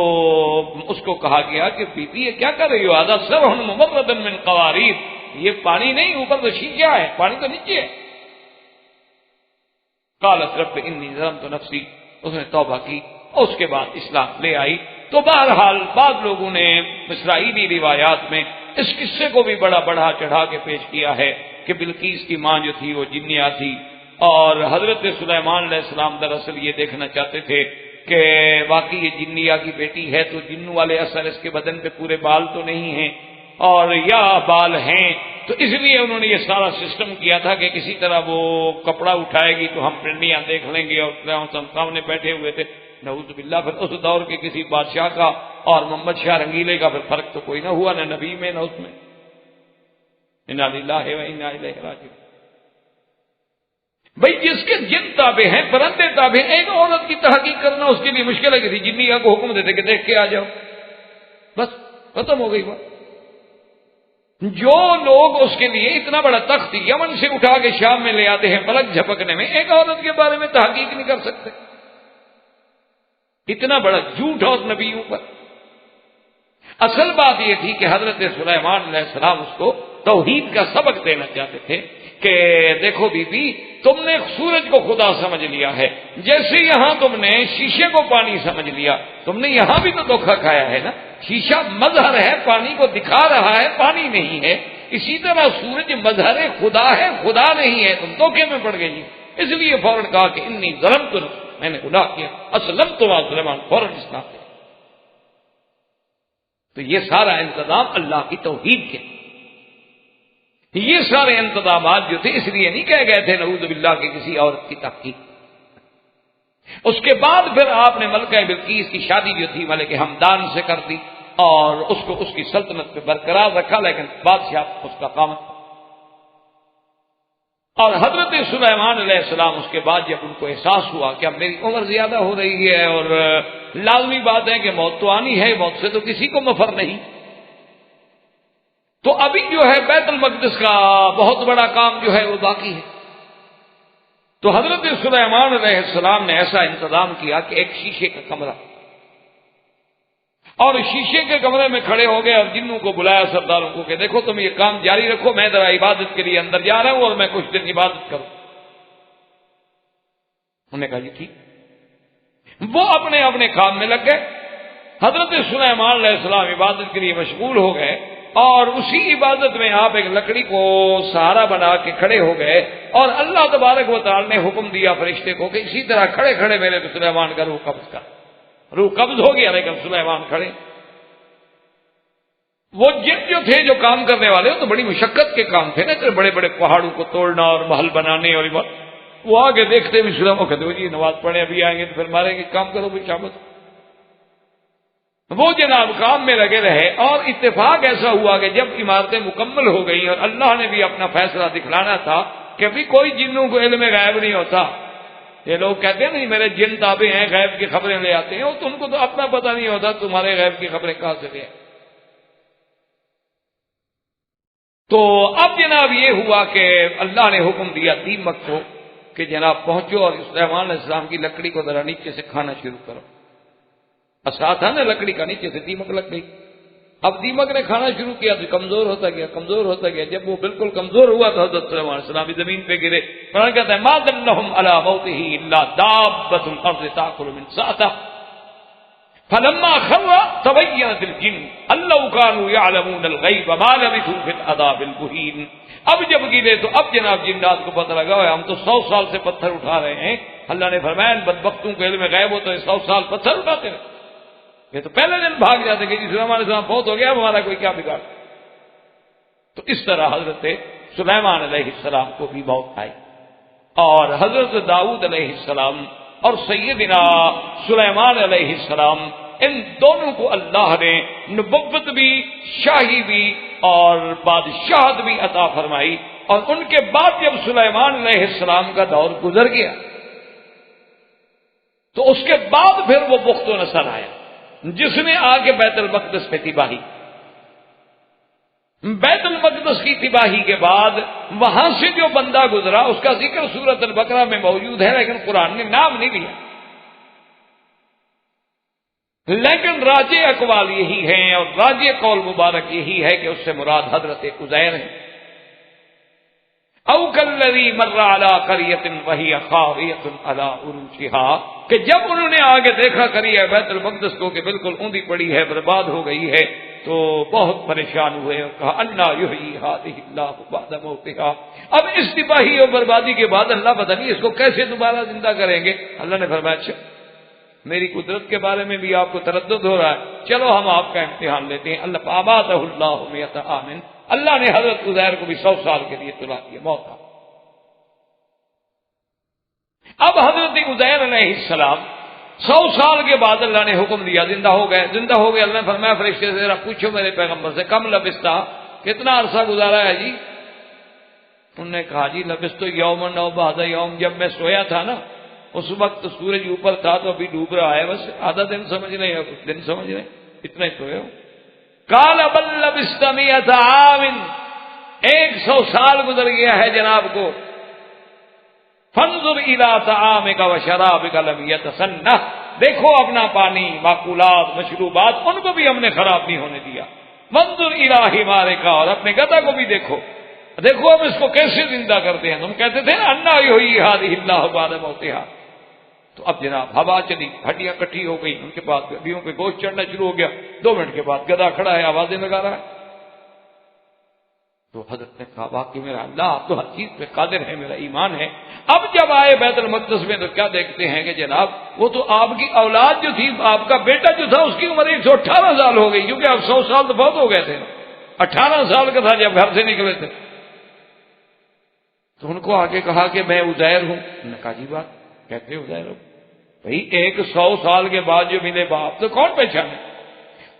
اس کو کہا گیا کہ بی بی یہ کیا کر رہی ہو؟ ھذا سرح ممرد من قواریر، یہ پانی نہیں، اوپر تو شیشہ ہے، پانی تو نیچے ہے۔ قالت رب انی ظلمت نفسی، اس نے توبہ کی اور اس کے بعد اسلام لے آئی۔ تو بہرحال بعض لوگوں نے اسرائیلی روایات میں اس قصے کو بھی بڑا بڑھا چڑھا کے پیش کیا ہے کہ بلقیس کی ماں جو تھی وہ جنیا تھی، اور حضرت سلیمان علیہ السلام دراصل یہ دیکھنا چاہتے تھے کہ واقعی یہ جنیا کی بیٹی ہے تو جنوں والے اثر اس کے بدن پہ پورے بال تو نہیں ہیں، اور یا بال ہیں، تو اس لیے انہوں نے یہ سارا سسٹم کیا تھا کہ کسی طرح وہ کپڑا اٹھائے گی تو ہم پنڈلیاں دیکھ لیں گے، اور سامنے بیٹھے ہوئے تھے۔ نعوذ باللہ، پھر اس دور کے کسی بادشاہ کا اور محمد شاہ رنگیلے کا پھر فرق تو کوئی نہ ہوا، نہ نبی میں نہ اس میں۔ انا للہ و انا الیہ راجعون۔ بھائی جس کے جن تابع ہیں، پرندے تابع ہیں، ایک عورت کی تحقیق کرنا اس کے لیے مشکل ہے کہ جنیا کو حکم دیتے کہ دیکھ کے آ جاؤ، بس ختم ہو گئی بات۔ جو لوگ اس کے لیے اتنا بڑا تخت یمن سے اٹھا کے شام میں لے آتے ہیں پلک جھپکنے میں، ایک عورت کے بارے میں تحقیق نہیں کر سکتے، اتنا بڑا جھوٹ اور نبیوں پر۔ اصل بات یہ تھی کہ حضرت سلیمان علیہ السلام اس کو توحید کا سبق دینا چاہتے تھے کہ دیکھو بی بی، تم نے سورج کو خدا سمجھ لیا ہے، جیسے یہاں تم نے شیشے کو پانی سمجھ لیا، تم نے یہاں بھی تو دھوکہ کھایا ہے نا۔ شیشہ مظہر ہے، پانی کو دکھا رہا ہے، پانی نہیں ہے۔ اسی طرح سورج مظہر خدا ہے، خدا نہیں ہے، تم دھوکے میں پڑ گئے جی۔ اس لیے فوراً کہا کہ انی ظلمت نفسی، میں نے گناہ کیا، اسلمت مع سلیمان، فوراً اسلام کیا۔ تو یہ سارا انتظام اللہ کی توحید کے، یہ سارے انتظامات جو تھے اس لیے نہیں کہہ گئے تھے نعوذ باللہ کہ کسی عورت کی تحقیق۔ اس کے بعد پھر آپ نے ملکہ بلقیس کی شادی جو تھی ملک ہمدان سے کر دی اور اس کو اس کی سلطنت پہ برقرار رکھا، لیکن بادشاہ اس کا قامت۔ اور حضرت سلیمان علیہ السلام اس کے بعد جب ان کو احساس ہوا کہ اب میری عمر زیادہ ہو رہی ہے اور لازمی بات ہے کہ موت تو آنی ہے، موت سے تو کسی کو مفر نہیں، تو ابھی جو ہے بیت المقدس کا بہت بڑا کام جو ہے وہ باقی ہے۔ تو حضرت سلیمان علیہ السلام نے ایسا انتظام کیا کہ ایک شیشے کا کمرہ، اور شیشے کے کمرے میں کھڑے ہو گئے اور جنوں کو بلایا سرداروں کو کہ دیکھو تم یہ کام جاری رکھو، میں ذرا عبادت کے لیے اندر جا رہا ہوں اور میں کچھ دن عبادت کروں۔ انہوں نے کہا جی ٹھیک۔ وہ اپنے اپنے کام میں لگ گئے، حضرت سلیمان علیہ السلام عبادت کے لیے مشغول ہو گئے، اور اسی عبادت میں آپ ایک لکڑی کو سہارا بنا کے کھڑے ہو گئے، اور اللہ تبارک و تعالی نے حکم دیا فرشتے کو کہ اسی طرح کھڑے کھڑے میرے سلیمان کا روح قبض کر۔ روح قبض ہو گیا لیکن سلیمان کھڑے۔ وہ جن جو تھے جو کام کرنے والے وہ تو بڑی مشقت کے کام تھے نا، کہ بڑے بڑے پہاڑوں کو توڑنا اور محل بنانے، اور وہ آگے دیکھتے بھی سلام کہتے ہو جی نماز پڑھے ابھی آئیں گے تو پھر ماریں گے، کام کرو بھی شامت۔ وہ جناب کام میں لگے رہے، اور اتفاق ایسا ہوا کہ جب عمارتیں مکمل ہو گئی اور اللہ نے بھی اپنا فیصلہ دکھلانا تھا کہ ابھی کوئی جنوں کو علم غیب نہیں ہوتا۔ یہ لوگ کہتے ہیں نہیں میرے جن تابع ہیں، غیب کی خبریں لے آتے ہیں، تو ان کو تو اپنا پتہ نہیں ہوتا تمہارے غیب کی خبریں کہاں سے لے آئے۔ تو اب جناب یہ ہوا کہ اللہ نے حکم دیا دیمک کو کہ جناب پہنچو اور سلیمان علیہ السلام کی لکڑی کو ذرا نیچے سے کھانا شروع کرو۔ اثر تھا نا لکڑی کا، نیچے سے دیمک لگ گئی۔ اب دیمک نے کھانا شروع کیا تو کمزور ہوتا گیا، کمزور ہوتا گیا۔ جب وہ بالکل کمزور ہوا تو حضرت سلیمان علیہ السلام زمین پہ گرے۔ قرآن کہتا ہے ما دلهم علی موته الا دابۃ الارض تاکل من سأته فلما خر تبینت الجن ان لو كانوا يعلمون الغیب ما لبثوا في العذاب المهین۔ اب جب گرے تو اب جناب جنات کو پتہ لگا ہم تو 100 سال سے پتھر اٹھا رہے ہیں۔ اللہ نے فرمایا ان بدبختوں کو علم غیب ہو تو 100 سال پتھر اٹھاتے رہے، یہ تو پہلے دن بھاگ جاتے کہ جس ہمارے ساتھ بہت ہو گیا، ہمارا کوئی کیا بگاڑ۔ تو اس طرح حضرت سلیمان علیہ السلام کو بھی موت آئی، اور حضرت داؤد علیہ السلام اور سیدنا سلیمان علیہ السلام ان دونوں کو اللہ نے نبوت بھی، شاہی بھی اور بادشاہت بھی عطا فرمائی۔ اور ان کے بعد جب سلیمان علیہ السلام کا دور گزر گیا تو اس کے بعد پھر وہ بخت و نصر آیا جس نے آ کے بیت المقدس پہ تباہی۔ بیت المقدس کی تباہی کے بعد وہاں سے جو بندہ گزرا اس کا ذکر سورۃ البقرہ میں موجود ہے، لیکن قرآن نے نام نہیں لیا۔ لیکن راجع اقوال یہی ہیں اور راجع قول مبارک یہی ہے کہ اس سے مراد حضرت عزیر ہیں۔ او کالذی مر علی قریۃ وہی خاویۃ علی عروشہا، کہ جب انہوں نے آگے دیکھا قریہ بیت المقدس کو کہ بالکل اوندھی پڑی ہے، برباد ہو گئی ہے، تو بہت پریشان ہوئے اور کہا انا یحیی ہذہ اللہ بعد موتہا۔ اب اس تباہی اور بربادی کے بعد اللہ پتہ نہیں اس کو کیسے دوبارہ زندہ کریں گے۔ اللہ نے فرمایا اچھا میری قدرت کے بارے میں بھی آپ کو تردد ہو رہا ہے، چلو ہم آپ کا امتحان لیتے ہیں۔ اللہ فاماتہ اللہ مئۃ عام، اللہ نے حضرت عزیر کو بھی 100 سال کے لیے تلا دیا، موت آ۔ اب حضرت عزیر علیہ السلام 100 سال کے بعد اللہ نے حکم دیا زندہ ہو گئے، زندہ ہو گئے۔ اللہ نے فرمایا فرشتے سے ذرا پوچھو میرے پیغمبر سے کم لبثتا، کتنا عرصہ گزارا ہے جی؟ انہوں نے کہا جی لبثت یوما او بعض یوم، جب میں سویا تھا نا اس وقت سورج اوپر تھا تو ابھی ڈوب رہا ہے، بس آدھا دن سمجھ رہے ہیں، کچھ دن سمجھ رہے ہیں، اتنا ہی سوئے ہو۔ قال بل لبثت مئۃ عام، 100 سال گزر گیا ہے جناب کو۔ فانظر الی طعامک وشرابک لم یتسنہ، دیکھو اپنا پانی، ماکولات، مشروبات ان کو بھی ہم نے خراب نہیں ہونے دیا۔ وانظر الی حمارک، اور اپنے گدھا کو بھی دیکھو، دیکھو ہم اس کو کیسے زندہ کرتے ہیں۔ تم کہتے تھے نا انا یحیی ہذہ اللہ بعد موتہا۔ تو اب جناب ہوا چلی، ہڈیاں کٹھی ہو گئی، ان کے بعد ہڈیوں پہ گوشت چڑھنا شروع ہو گیا۔ 2 منٹ کے بعد گدھا کھڑا ہے، آوازیں لگا رہا ہے۔ تو حضرت نے کہا واقعی میرا اللہ آپ تو ہر چیز پہ قادر ہے، میرا ایمان ہے۔ اب جب آئے بیت المقدس میں تو کیا دیکھتے ہیں کہ جناب وہ تو آپ کی اولاد جو تھی، آپ کا بیٹا جو تھا اس کی عمر 118 سال ہو گئی، کیونکہ اب 100 سال تو بہت ہو گئے تھے، 18 سال کا تھا جب گھر سے نکلے تھے۔ تو ان کو آگے کہا کہ میں عزیر ہوں۔ انہوں نے کہا جی بات کہتے عزیر ہو بھائی، 100 سال کے بعد جو ملے باپ تو کون پہچانے؟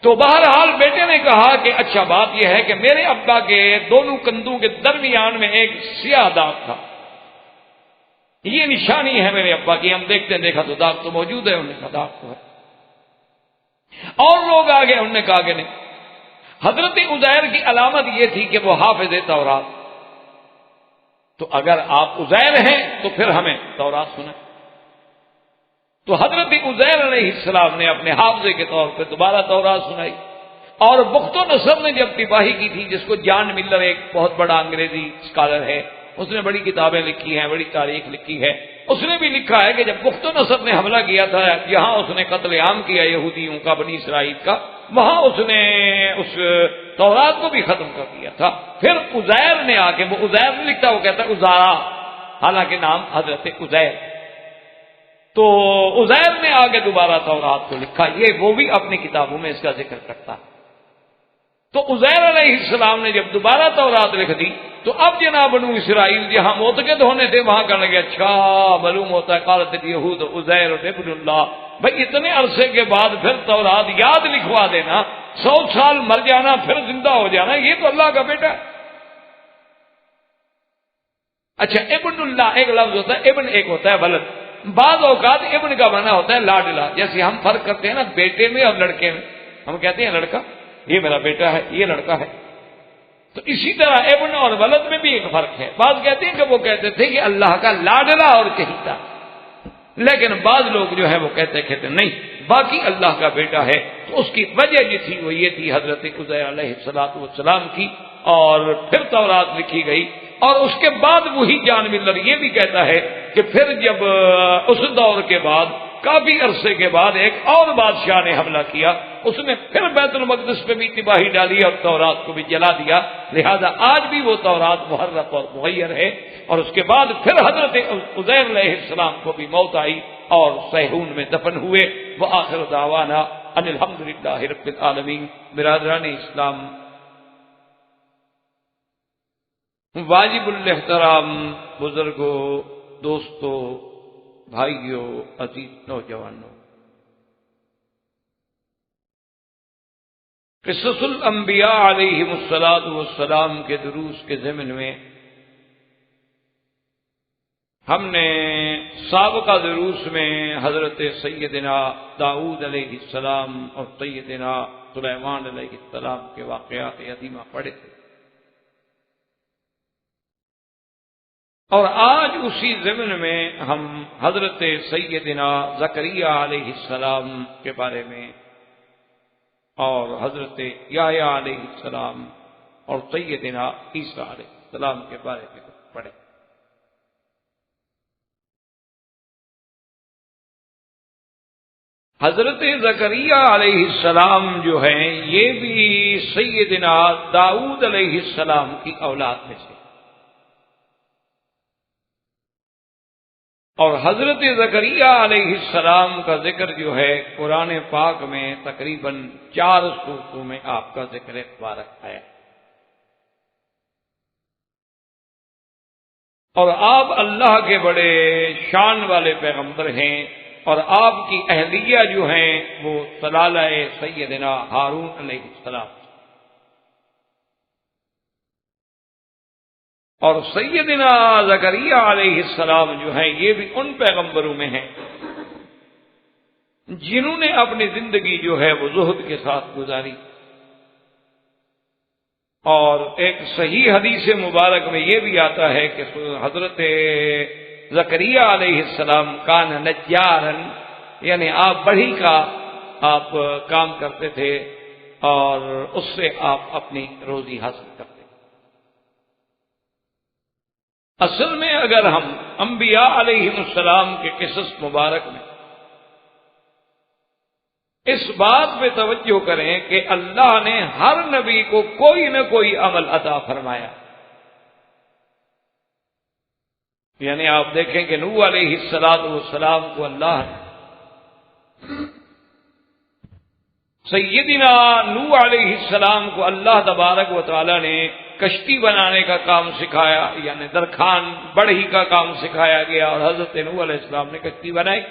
تو بہرحال بیٹے نے کہا کہ اچھا بات یہ ہے کہ میرے ابا کے دونوں کندھوں کے درمیان میں ایک سیاہ داغ تھا، یہ نشانی ہے میرے ابا کی، ہم دیکھتے ہیں، دیکھا تو داغ تو موجود ہے۔ انہوں نے کہا داغ تو ہے۔ اور لوگ آگے، انہوں نے کہا کہ نہیں، حضرت عزیر کی علامت یہ تھی کہ وہ حافظ تورات، تو اگر آپ عزیر ہیں تو پھر ہمیں تورات سنیں۔ تو حضرت عزیر علیہ السلام نے اپنے حافظے کے طور پہ دوبارہ تورات سنائی۔ اور بخت و نصر نے جب تباہی کی تھی، جس کو جان ملر ایک بہت بڑا انگریزی اسکالر ہے، اس نے بڑی کتابیں لکھی ہیں، بڑی تاریخ لکھی ہے، اس نے بھی لکھا ہے کہ جب بخت و نصر نے حملہ کیا تھا، یہاں اس نے قتل عام کیا یہودیوں کا، بنی اسرائیل کا، وہاں اس نے اس تورات کو بھی ختم کر دیا تھا۔ پھر عزیر نے آ کے، وہ عزیر نہیں لکھتا، وہ کہتا ہے عزارا، حالانکہ نام حضرت عزیر، تو عزیر نے آگے دوبارہ تورات کو لکھا۔ یہ وہ بھی اپنی کتابوں میں اس کا ذکر کرتا ہے۔ تو عزیر علیہ السلام نے جب دوبارہ تورات لکھ دی تو اب جناب بنو اسرائیل جہاں موتقد ہونے تھے وہاں کہنے لگے اچھا معلوم ہوتا ہے قالت الیہود عزیر ابن اللہ، بھائی اتنے عرصے کے بعد پھر تورات یاد لکھوا دینا، 100 سال مر جانا پھر زندہ ہو جانا، یہ تو اللہ کا بیٹا ہے۔ اچھا ابن اللہ ایک لفظ ہوتا ہے، ابن ایک ہوتا ہے ولد، بعض اوقات ابن کا معنی ہوتا ہے لاڈلا، جیسے ہم فرق کرتے ہیں نا بیٹے میں اور لڑکے میں، ہم کہتے ہیں لڑکا یہ میرا بیٹا ہے، یہ لڑکا ہے، تو اسی طرح ابن اور ولد میں بھی ایک فرق ہے۔ بعض کہتے ہیں کہ وہ کہتے تھے کہ اللہ کا لاڈلا اور چہیتا، لیکن بعض لوگ جو ہے وہ کہتے نہیں باقی اللہ کا بیٹا ہے۔ تو اس کی وجہ جو تھی وہ یہ تھی حضرت عزیر علیہ السلام کی، اور پھر تورات لکھی گئی، اور اس کے بعد وہی جان ملر یہ بھی کہتا ہے کہ پھر جب اس دور کے بعد کافی عرصے کے بعد ایک اور بادشاہ نے حملہ کیا، اس نے پھر بیت المقدس پہ بھی تباہی ڈالی اور تورات کو بھی جلا دیا، لہذا آج بھی وہ تورات محرف اور مغیر ہے۔ اور اس کے بعد پھر حضرت عزیر علیہ السلام کو بھی موت آئی اور صیہون میں دفن ہوئے۔ وآخر دعوانا ان الحمدللہ رب العالمین۔ برادران اسلام، واجب الاحترام بزرگوں، دوستوں، بھائیوں، عزیز نوجوانوں، قصص الانبیاء علیہم السلام کے دروس کے ضمن میں ہم نے سابقہ دروس میں حضرت سیدنا داؤد علیہ السلام اور سیدنا سلیمان علیہ السلام کے واقعات عظیمہ پڑھے تھے، اور آج اسی ضمن میں ہم حضرت سیدنا زکریا علیہ السلام کے بارے میں اور حضرت یحییٰ علیہ السلام اور سیدنا عیسیٰ علیہ السلام کے بارے میں پڑھیں۔ حضرت زکریا علیہ السلام جو ہیں یہ بھی سیدنا داؤد علیہ السلام کی اولاد میں سے، اور حضرت زکریا علیہ السلام کا ذکر جو ہے قرآن پاک میں تقریباً 4 سورتوں میں آپ کا ذکر مبارک ہے، اور آپ اللہ کے بڑے شان والے پیغمبر ہیں، اور آپ کی اہلیہ جو ہیں وہ سلالہ سیدنا ہارون علیہ السلام، اور سیدنا زکریا علیہ السلام جو ہیں یہ بھی ان پیغمبروں میں ہیں جنہوں نے اپنی زندگی جو ہے وہ زہد کے ساتھ گزاری۔ اور ایک صحیح حدیث مبارک میں یہ بھی آتا ہے کہ حضرت زکریا علیہ السلام کان نجارن، یعنی آپ بڑھی کا آپ کام کرتے تھے اور اس سے آپ اپنی روزی حاصل کرتے۔ اصل میں اگر ہم انبیاء علیہ السلام کے قصص مبارک میں اس بات پہ توجہ کریں کہ اللہ نے ہر نبی کو کوئی نہ کوئی عمل عطا فرمایا، یعنی آپ دیکھیں کہ نوح علیہ السلام کو اللہ نے، سیدنا نوح علیہ السلام کو اللہ تبارک و تعالی نے کشتی بنانے کا کام سکھایا، یعنی درخان بڑھی کا کام سکھایا گیا، اور حضرت نوح علیہ السلام نے کشتی بنائی۔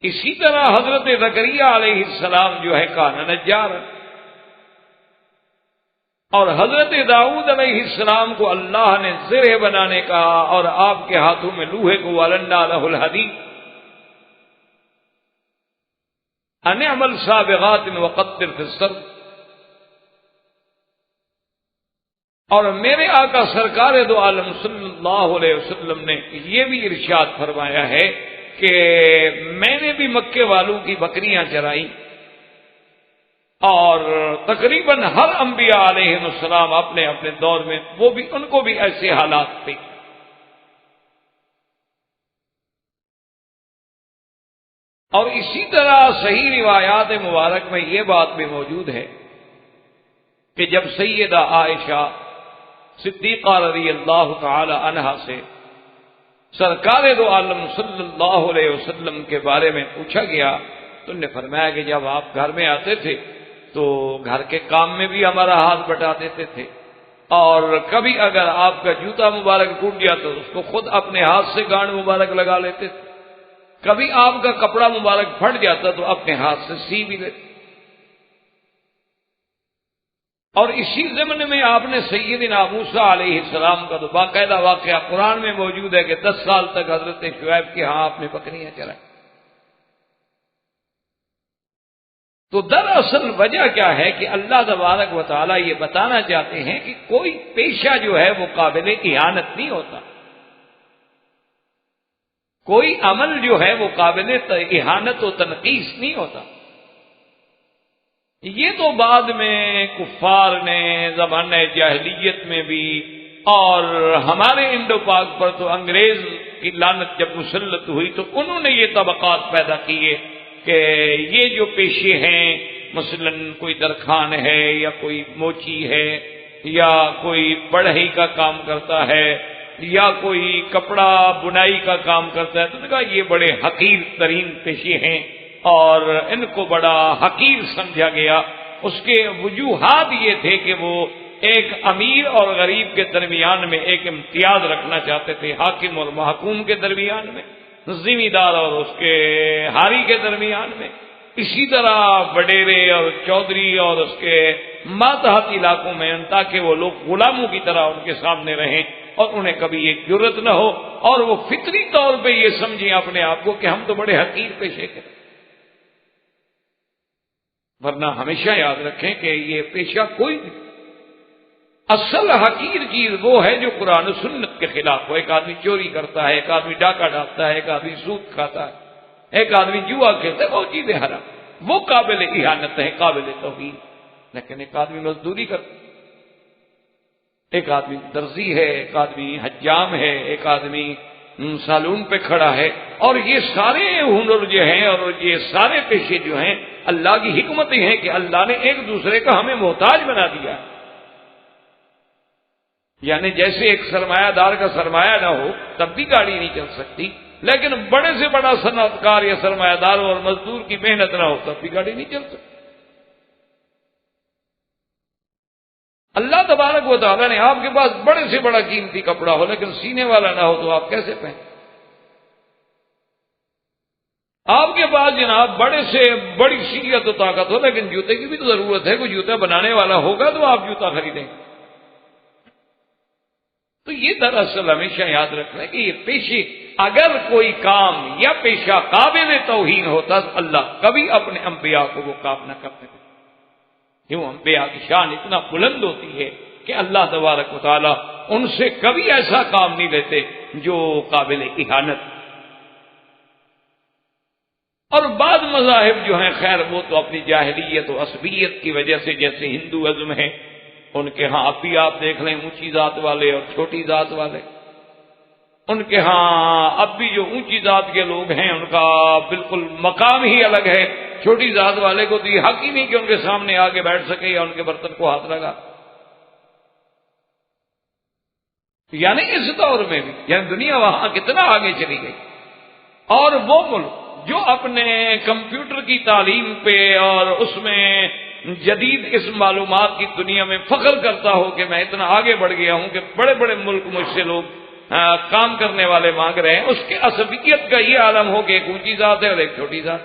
اسی طرح حضرت زکریا علیہ السلام جو ہے کان نجار، اور حضرت داؤد علیہ السلام کو اللہ نے زرہ بنانے کا، اور آپ کے ہاتھوں میں لوہے کو وَلَنَّا لَهُ الْحَدِيدَ أَنِ اعْمَلْ سَابِغَاتٍ وَقَدِّرْ فِي السَّرْدِ۔ اور میرے آقا سرکار دو عالم صلی اللہ علیہ وسلم نے یہ بھی ارشاد فرمایا ہے کہ میں نے بھی مکے والوں کی بکریاں چرائیں، اور تقریباً ہر انبیاء علیہ السلام اپنے اپنے دور میں وہ بھی ان کو بھی ایسے حالات تھے۔ اور اسی طرح صحیح روایات مبارک میں یہ بات بھی موجود ہے کہ جب سیدہ عائشہ صدیقہ رضی اللہ تعالی عنہا سے سرکار دو عالم صلی اللہ علیہ وسلم کے بارے میں پوچھا گیا تو انہوں نے فرمایا کہ جب آپ گھر میں آتے تھے تو گھر کے کام میں بھی ہمارا ہاتھ بٹا دیتے تھے، اور کبھی اگر آپ کا جوتا مبارک ٹوٹ گیا تو اس کو خود اپنے ہاتھ سے گانڈ مبارک لگا لیتے تھے، کبھی آپ کا کپڑا مبارک پھٹ جاتا تو اپنے ہاتھ سے سی بھی لیتے۔ اور اسی ضمن میں آپ نے سیدنا موسیٰ علیہ السلام کا تو باقاعدہ واقعہ قرآن میں موجود ہے کہ 10 سال تک حضرت شعیب کے ہاں آپ نے بکریاں چرائیں۔ تو دراصل وجہ کیا ہے کہ اللہ تبارک و تعالیٰ یہ بتانا چاہتے ہیں کہ کوئی پیشہ جو ہے وہ قابل اہانت نہیں ہوتا، کوئی عمل جو ہے وہ قابل اہانت و تنقیص نہیں ہوتا۔ یہ تو بعد میں کفار نے زمانہ جاہلیت میں بھی، اور ہمارے انڈو پاک پر تو انگریز کی لعنت جب مسلط ہوئی تو انہوں نے یہ طبقات پیدا کیے کہ یہ جو پیشے ہیں، مثلا کوئی درخان ہے یا کوئی موچی ہے یا کوئی بڑھئی کا کام کرتا ہے یا کوئی کپڑا بنائی کا کام کرتا ہے، تو نے کہا یہ بڑے حقیر ترین پیشے ہیں اور ان کو بڑا حقیر سمجھا گیا۔ اس کے وجوہات یہ تھے کہ وہ ایک امیر اور غریب کے درمیان میں ایک امتیاز رکھنا چاہتے تھے، حاکم اور محکوم کے درمیان میں، ذمہ دار اور اس کے ہاری کے درمیان میں، اسی طرح وڈیرے اور چودھری اور اس کے ماتحت علاقوں میں، تاکہ وہ لوگ غلاموں کی طرح ان کے سامنے رہیں اور انہیں کبھی یہ جرت نہ ہو اور وہ فطری طور پہ یہ سمجھیں اپنے آپ کو کہ ہم تو بڑے حقیر پیشے کے۔ ورنہ ہمیشہ یاد رکھیں کہ یہ پیشہ کوئی نہیں، اصل حقیر چیز وہ ہے جو قرآن و سنت کے خلاف ہو۔ ایک آدمی چوری کرتا ہے، ایک آدمی ڈاکہ ڈالتا ہے، ایک آدمی سود کھاتا ہے، ایک آدمی جوا کھیلتا ہے، وہ چیزیں حرام، وہ قابل اہانت ہے، قابل توہین۔ لیکن ایک آدمی مزدوری کرتا ہے، ایک آدمی درزی ہے، ایک آدمی حجام ہے، ایک آدمی سالون پہ کھڑا ہے، اور یہ سارے ہنر جو ہیں اور یہ سارے پیشے جو ہیں اللہ کی حکمتیں ہیں کہ اللہ نے ایک دوسرے کا ہمیں محتاج بنا دیا ہے۔ یعنی جیسے ایک سرمایہ دار کا سرمایہ نہ ہو تب بھی گاڑی نہیں چل سکتی، لیکن بڑے سے بڑا صنعت کار یا سرمایہ دار اور مزدور کی محنت نہ ہو تب بھی گاڑی نہیں چل سکتی۔ اللہ تبارک و تعالیٰ نے آپ کے پاس بڑے سے بڑا قیمتی کپڑا ہو لیکن سینے والا نہ ہو تو آپ کیسے پہنیں؟ آپ کے پاس جناب بڑے سے بڑی صحت و طاقت ہو لیکن جوتے کی بھی تو ضرورت ہے، کوئی جوتا بنانے والا ہوگا تو آپ جوتا خریدیں۔ تو یہ دراصل ہمیشہ یاد رکھنا ہے کہ یہ پیشے، اگر کوئی کام یا پیشہ قابل توہین ہوتا تو اللہ کبھی اپنے انبیاء کو وہ کام نہ کرتے تھے۔ کیوں؟ انبیاء کی شان اتنا بلند ہوتی ہے کہ اللہ تبارک و تعالیٰ ان سے کبھی ایسا کام نہیں لیتے جو قابل اہانت۔ اور بعض مذاہب جو ہیں خیر وہ تو اپنی جاہلیت و عصبیت کی وجہ سے، جیسے ہندوازم ہے، ان کے ہاں اب بھی آپ دیکھ لیں اونچی ذات والے اور چھوٹی ذات والے، ان کے ہاں اب بھی جو اونچی ذات کے لوگ ہیں ان کا بالکل مقام ہی الگ ہے، چھوٹی ذات والے کو تو یہ حق ہی نہیں کہ ان کے سامنے آگے بیٹھ سکے یا ان کے برتن کو ہاتھ لگا۔ یعنی اس دور میں بھی، یعنی دنیا وہاں کتنا آگے چلی گئی، اور وہ ملک جو اپنے کمپیوٹر کی تعلیم پہ اور اس میں جدید اس معلومات کی دنیا میں فخر کرتا ہو کہ میں اتنا آگے بڑھ گیا ہوں کہ بڑے بڑے ملک مجھ سے لوگ کام کرنے والے مانگ رہے ہیں، اس کے عصبیت کا یہ عالم ہو کہ ایک اونچی ذات ہے اور ایک چھوٹی ذات۔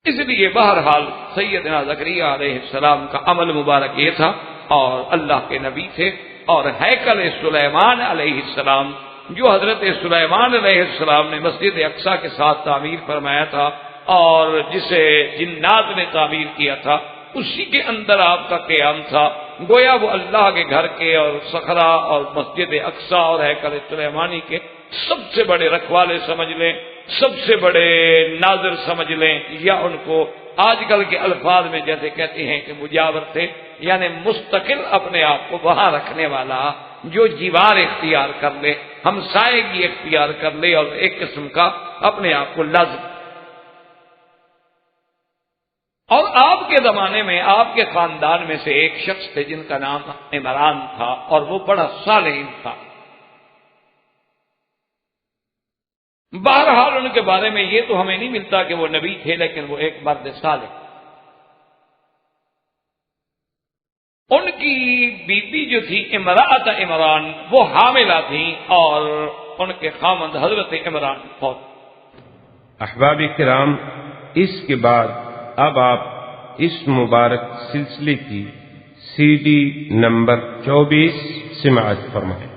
اس لیے بہرحال سیدنا زکریا علیہ السلام کا عمل مبارک یہ تھا، اور اللہ کے نبی تھے، اور ہیکل سلیمان علیہ السلام جو حضرت سلیمان علیہ السلام نے مسجد اقصیٰ کے ساتھ تعمیر فرمایا تھا اور جسے جنات نے تعمیر کیا تھا، اسی کے اندر آپ کا قیام تھا۔ گویا وہ اللہ کے گھر کے اور صخرہ اور مسجد اقصیٰ اور ہیکل سلیمانی کے سب سے بڑے رکھوالے سمجھ لیں، سب سے بڑے ناظر سمجھ لیں، یا ان کو آج کل کے الفاظ میں جیسے کہتے ہیں کہ مجاور تھے، یعنی مستقل اپنے آپ کو وہاں رکھنے والا جو جیوار اختیار کر لے، ہمسائیگی اختیار کر لے، اور ایک قسم کا اپنے آپ کو لازم۔ اور آپ کے زمانے میں آپ کے خاندان میں سے ایک شخص تھے جن کا نام عمران تھا، اور وہ بڑا صالح تھا۔ بہرحال ان کے بارے میں یہ تو ہمیں نہیں ملتا کہ وہ نبی تھے، لیکن وہ ایک مرد صالح۔ ان کی بیوی جو تھی امرأۃ عمران، وہ حاملہ تھیں، اور ان کے خامند حضرت عمران فوت۔ احباب کرام، اس کے بعد اب آپ اس مبارک سلسلے کی CD نمبر 24 سماعت فرمائیں۔